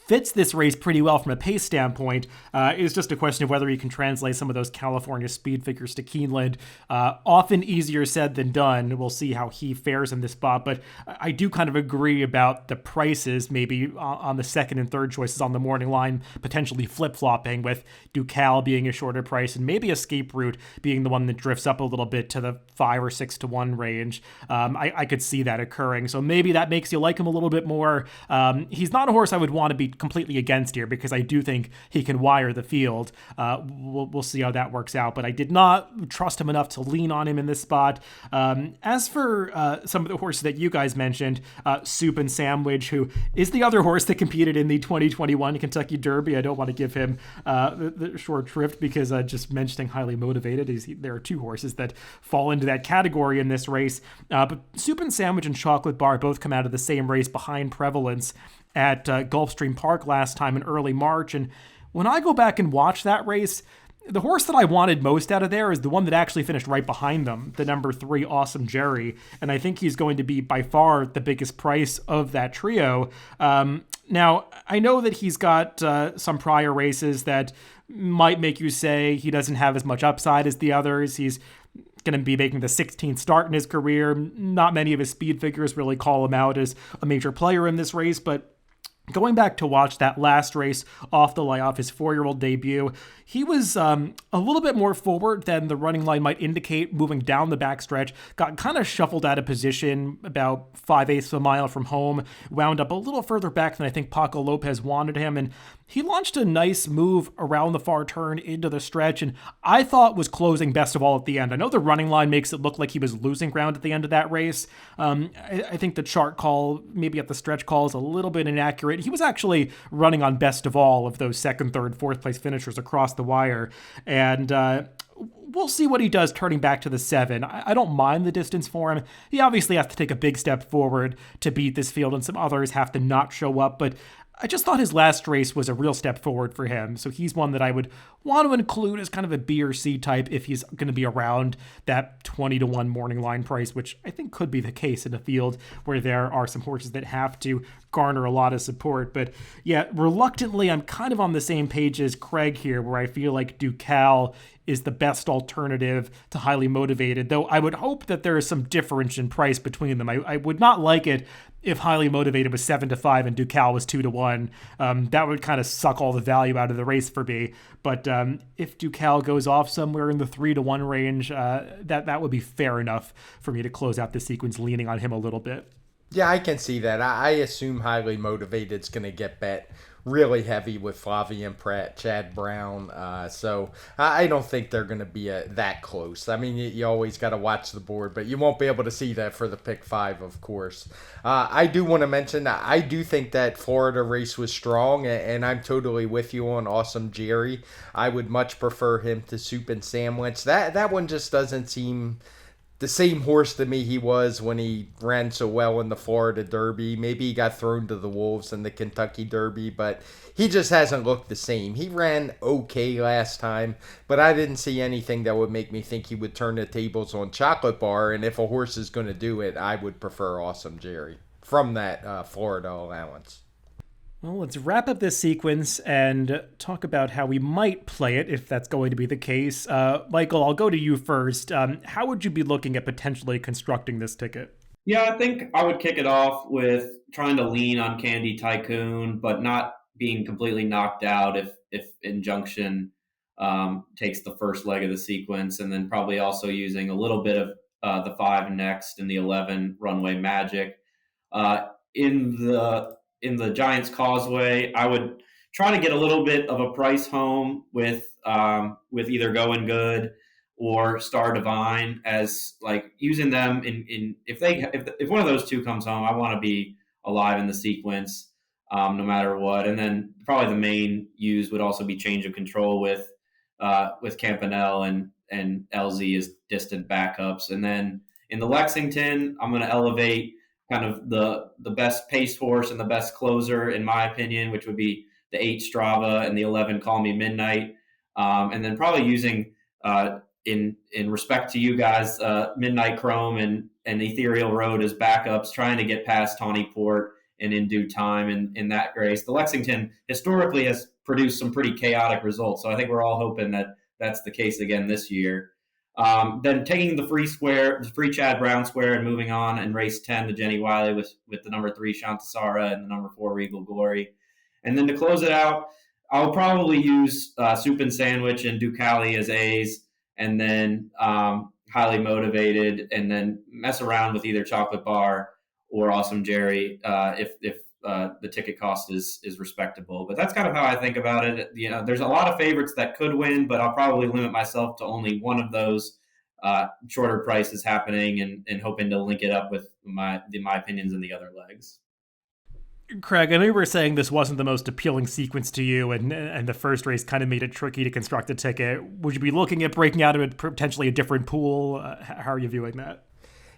fits this race pretty well from a pace standpoint. It's just a question of whether you can translate some of those California speed figures to Keeneland. Often easier said than done. We'll see how he fares in this spot, but I do kind of agree about the prices maybe on the second and third choices on the morning line, potentially flip-flopping with Ducal being a shorter price and maybe Escape Route being the one that drifts up a little bit to the 5 or 6 to 1 range. I could see that occurring. So maybe that makes you like him a little bit more. He's not a horse I would want to be completely against here because I do think he can wire the field. We'll see how that works out, but I did not trust him enough to lean on him in this spot. As for some of the horses that you guys mentioned, Soup and Sandwich, who is the other horse that competed in the 2021 Kentucky Derby. I don't want to give him the short shrift because just mentioning highly motivated, there are two horses that fall into that category in this race. But Soup and Sandwich and Chocolate Bar both come out of the same race behind Prevalence at Gulfstream Park last time in early March. And when I go back and watch that race, the horse that I wanted most out of there is the one that actually finished right behind them, the number 3 Awesome Jerry. And I think he's going to be by far the biggest price of that trio. Now, I know that he's got some prior races that might make you say he doesn't have as much upside as the others. He's going to be making the 16th start in his career. Not many of his speed figures really call him out as a major player in this race, but going back to watch that last race off his 4-year-old debut, he was a little bit more forward than the running line might indicate, moving down the backstretch, got kind of shuffled out of position about 5/8 of a mile from home, wound up a little further back than I think Paco Lopez wanted him, and he launched a nice move around the far turn into the stretch, and I thought was closing best of all at the end. I know the running line makes it look like he was losing ground at the end of that race. I think the chart call, maybe at the stretch call, is a little bit inaccurate. He was actually running on best of all of those second, third, fourth place finishers across the wire, and we'll see what he does turning back to the 7. I don't mind the distance for him. He obviously has to take a big step forward to beat this field, and some others have to not show up, but I just thought his last race was a real step forward for him. So he's one that I would want to include as kind of a B or C type if he's going to be around that 20 to 1 morning line price, which I think could be the case in a field where there are some horses that have to garner a lot of support. But yeah, reluctantly, I'm kind of on the same page as Craig here, where I feel like Ducal is the best alternative to Highly Motivated, though I would hope that there is some difference in price between them. I would not like it if Highly Motivated was 7 to 5 and Ducal was 2 to 1. That would kind of suck all the value out of the race for me. But if Ducal goes off somewhere in the 3 to 1 range, that would be fair enough for me to close out the sequence leaning on him a little bit. Yeah, I can see that. I assume Highly Motivated's going to get bet really heavy with Flavien Prat, Chad Brown. So I don't think they're going to be that close. I mean, you always got to watch the board, but you won't be able to see that for the pick 5, of course. I do want to mention, I do think that Florida race was strong, and I'm totally with you on Awesome Jerry. I would much prefer him to Soup and Sandwich. That one just doesn't seem the same horse to me he was when he ran so well in the Florida Derby. Maybe he got thrown to the wolves in the Kentucky Derby, but he just hasn't looked the same. He ran okay last time, but I didn't see anything that would make me think he would turn the tables on Chocolate Bar, and if a horse is going to do it, I would prefer Awesome Jerry from that Florida allowance. Well, let's wrap up this sequence and talk about how we might play it, if that's going to be the case. Michael, I'll go to you first. How would you be looking at potentially constructing this ticket? Yeah, I think I would kick it off with trying to lean on Candy Tycoon, but not being completely knocked out if Injunction takes the first leg of the sequence, and then probably also using a little bit of the 5 next and the 11 Runway Magic. In the Giants Causeway, I would try to get a little bit of a price home with either Going Good or Star Divine, as like using them in if one of those two comes home, I want to be alive in the sequence no matter what. And then probably the main use would also be Change of Control with Campanelle and LZ as distant backups. And then in the Lexington, I'm going to elevate kind of the best pace horse and the best closer, in my opinion, which would be the 8 Strava and the 11 Call Me Midnight. And then probably using, in respect to you guys, Midnight Chrome and Ethereal Road as backups, trying to get past Tawny Port and in due time in that race. The Lexington historically has produced some pretty chaotic results, so I think we're all hoping that that's the case again this year. Then taking the free Chad Brown square, and moving on in race 10 to Jenny Wiley with the number 3 Shantasara and the number 4 Regal Glory. And then to close it out, I'll probably use Soup and Sandwich and Ducali as A's, and then Highly Motivated, and then mess around with either Chocolate Bar or Awesome Jerry if the ticket cost is respectable. But that's kind of how I think about it. There's a lot of favorites that could win, but I'll probably limit myself to only one of those shorter prices happening, and hoping to link it up with my opinions in the other legs. Craig, I know you were saying this wasn't the most appealing sequence to you, and the first race kind of made it tricky to construct a ticket. Would you be looking at breaking out of potentially a different pool? How are you viewing that?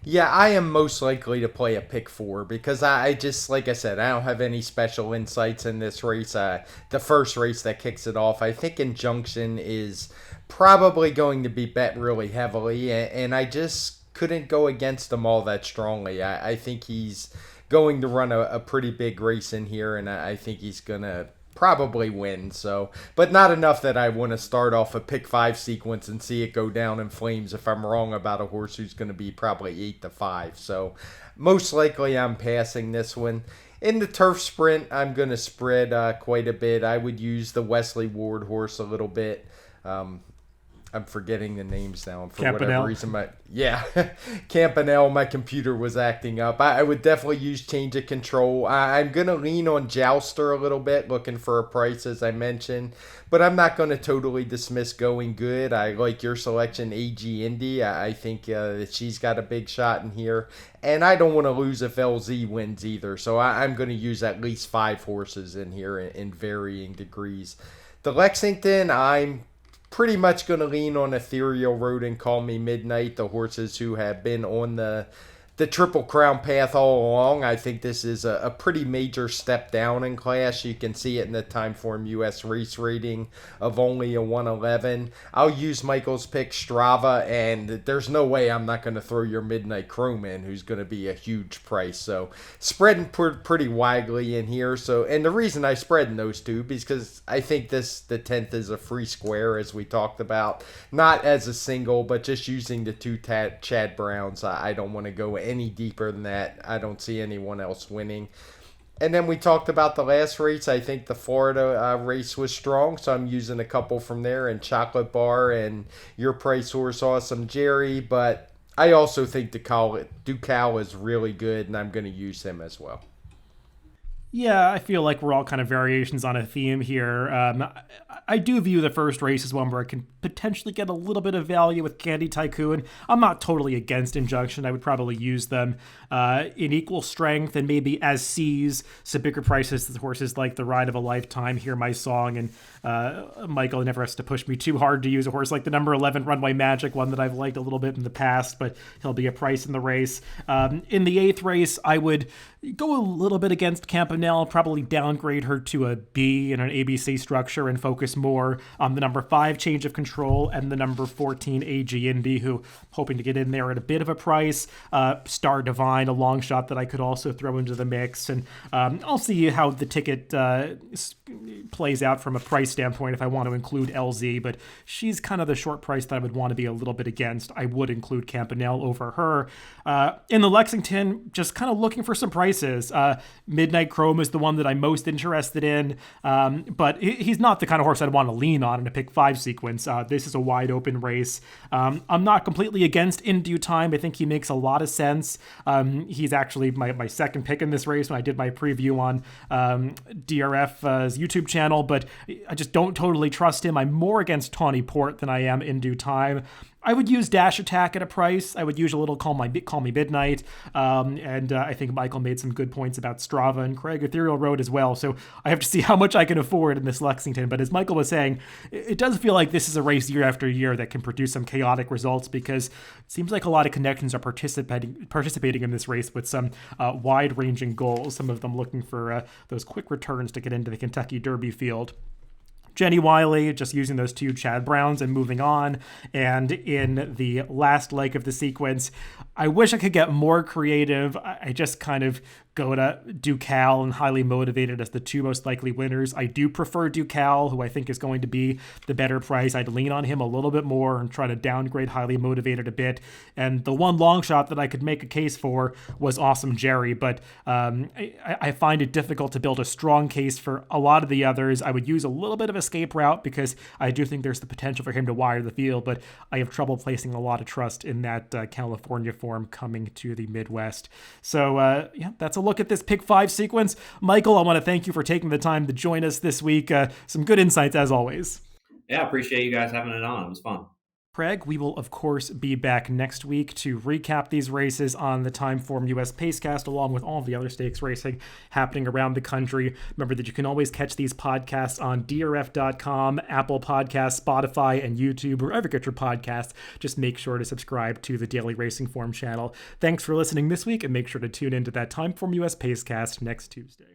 Yeah, I am most likely to play a pick 4 because I just, like I said, I don't have any special insights in this race. The first race that kicks it off, I think Injunction is probably going to be bet really heavily, and I just couldn't go against him all that strongly. I think he's going to run a pretty big race in here, and I think he's going to probably win. So, but not enough that I want to start off a pick 5 sequence and see it go down in flames if I'm wrong about a horse who's going to be probably 8-5. So most likely I'm passing this one. In the turf sprint, I'm going to spread quite a bit. I would use the Wesley Ward horse a little bit. I'm forgetting the names now for whatever reason. Campanelle, my computer was acting up. I would definitely use Change of Control. I'm going to lean on Jouster a little bit, looking for a price, as I mentioned. But I'm not going to totally dismiss Going Good. I like your selection, AG Indy. I think that she's got a big shot in here. And I don't want to lose if LZ wins either. So I'm going to use at least 5 horses in here in varying degrees. The Lexington, I'm pretty much going to lean on Ethereal Road and Call Me Midnight, the horses who have been on the Triple Crown path all along. I think this is a pretty major step down in class. You can see it in the TimeformUS race rating of only a 111. I'll use Michael's pick, Strava, and there's no way I'm not going to throw your Midnight Chrome in, who's going to be a huge price. So spreading pretty widely in here. So, and the reason I spread in those two because I think the 10th is a free square, as we talked about, not as a single, but just using the 2 Chad Browns. I don't want to go any deeper than that. I don't see anyone else winning. And then we talked about the last race. I think the Florida race was strong, so I'm using a couple from there, and Chocolate Bar and your price horse, Awesome Jerry. But I also think Ducal is really good, and I'm going to use him as well. Yeah, I feel like we're all kind of variations on a theme here. I do view the first race as one where I can potentially get a little bit of value with Candy Tycoon. I'm not totally against Injunction. I would probably use them in equal strength and maybe as C's, so bigger prices as horses like The Ride of a Lifetime, Hear My Song, and Michael never has to push me too hard to use a horse like the number 11 Runway Magic, one that I've liked a little bit in the past, but he'll be a price in the race. In the 8th race, I would go a little bit against Campanelle, probably downgrade her to a B in an ABC structure and focus more on the number 5 Change of Control and the number 14 AG Indy, who hoping to get in there at a bit of a price. Star Divine, a long shot that I could also throw into the mix. And I'll see how the ticket plays out from a price standpoint if I want to include LZ, but she's kind of the short price that I would want to be a little bit against. I would include Campanelle over her. In the Lexington, just kind of looking for some prices. Midnight Chrome is the one that I'm most interested in, but he's not the kind of horse I'd want to lean on in a pick 5 sequence. This is a wide open race. I'm not completely against In Due Time. I think he makes a lot of sense. He's actually my second pick in this race when I did my preview on DRF's YouTube channel, but I just don't totally trust him. I'm more against Tawny Port than I am In Due Time. I would use Dash Attack at a price. I would use a little Call Me Midnight. And I think Michael made some good points about Strava and Craig Ethereal Road as well. So I have to see how much I can afford in this Lexington. But as Michael was saying, it does feel like this is a race year after year that can produce some chaotic results because it seems like a lot of connections are participating in this race with some wide-ranging goals, some of them looking for those quick returns to get into the Kentucky Derby field. Jenny Wiley, just using those 2 Chad Browns and moving on. And in the last leg of the sequence, I wish I could get more creative. I just kind of go to Ducal and Highly Motivated as the two most likely winners. I do prefer Ducal, who I think is going to be the better price. I'd lean on him a little bit more and try to downgrade Highly Motivated a bit. And the one long shot that I could make a case for was Awesome Jerry, but I find it difficult to build a strong case for a lot of the others. I would use a little bit of escape route because I do think there's the potential for him to wire the field, but I have trouble placing a lot of trust in that California form coming to the Midwest. So that's a look at this pick 5 sequence. Michael, I want to thank you for taking the time to join us this week. Some good insights as always. Yeah, I appreciate you guys having it on. It was fun. Craig, we will, of course, be back next week to recap these races on the TimeformUS Pacecast, along with all the other stakes racing happening around the country. Remember that you can always catch these podcasts on DRF.com, Apple Podcasts, Spotify, and YouTube, wherever you get your podcasts. Just make sure to subscribe to the Daily Racing Form channel. Thanks for listening this week, and make sure to tune into that TimeformUS Pacecast next Tuesday.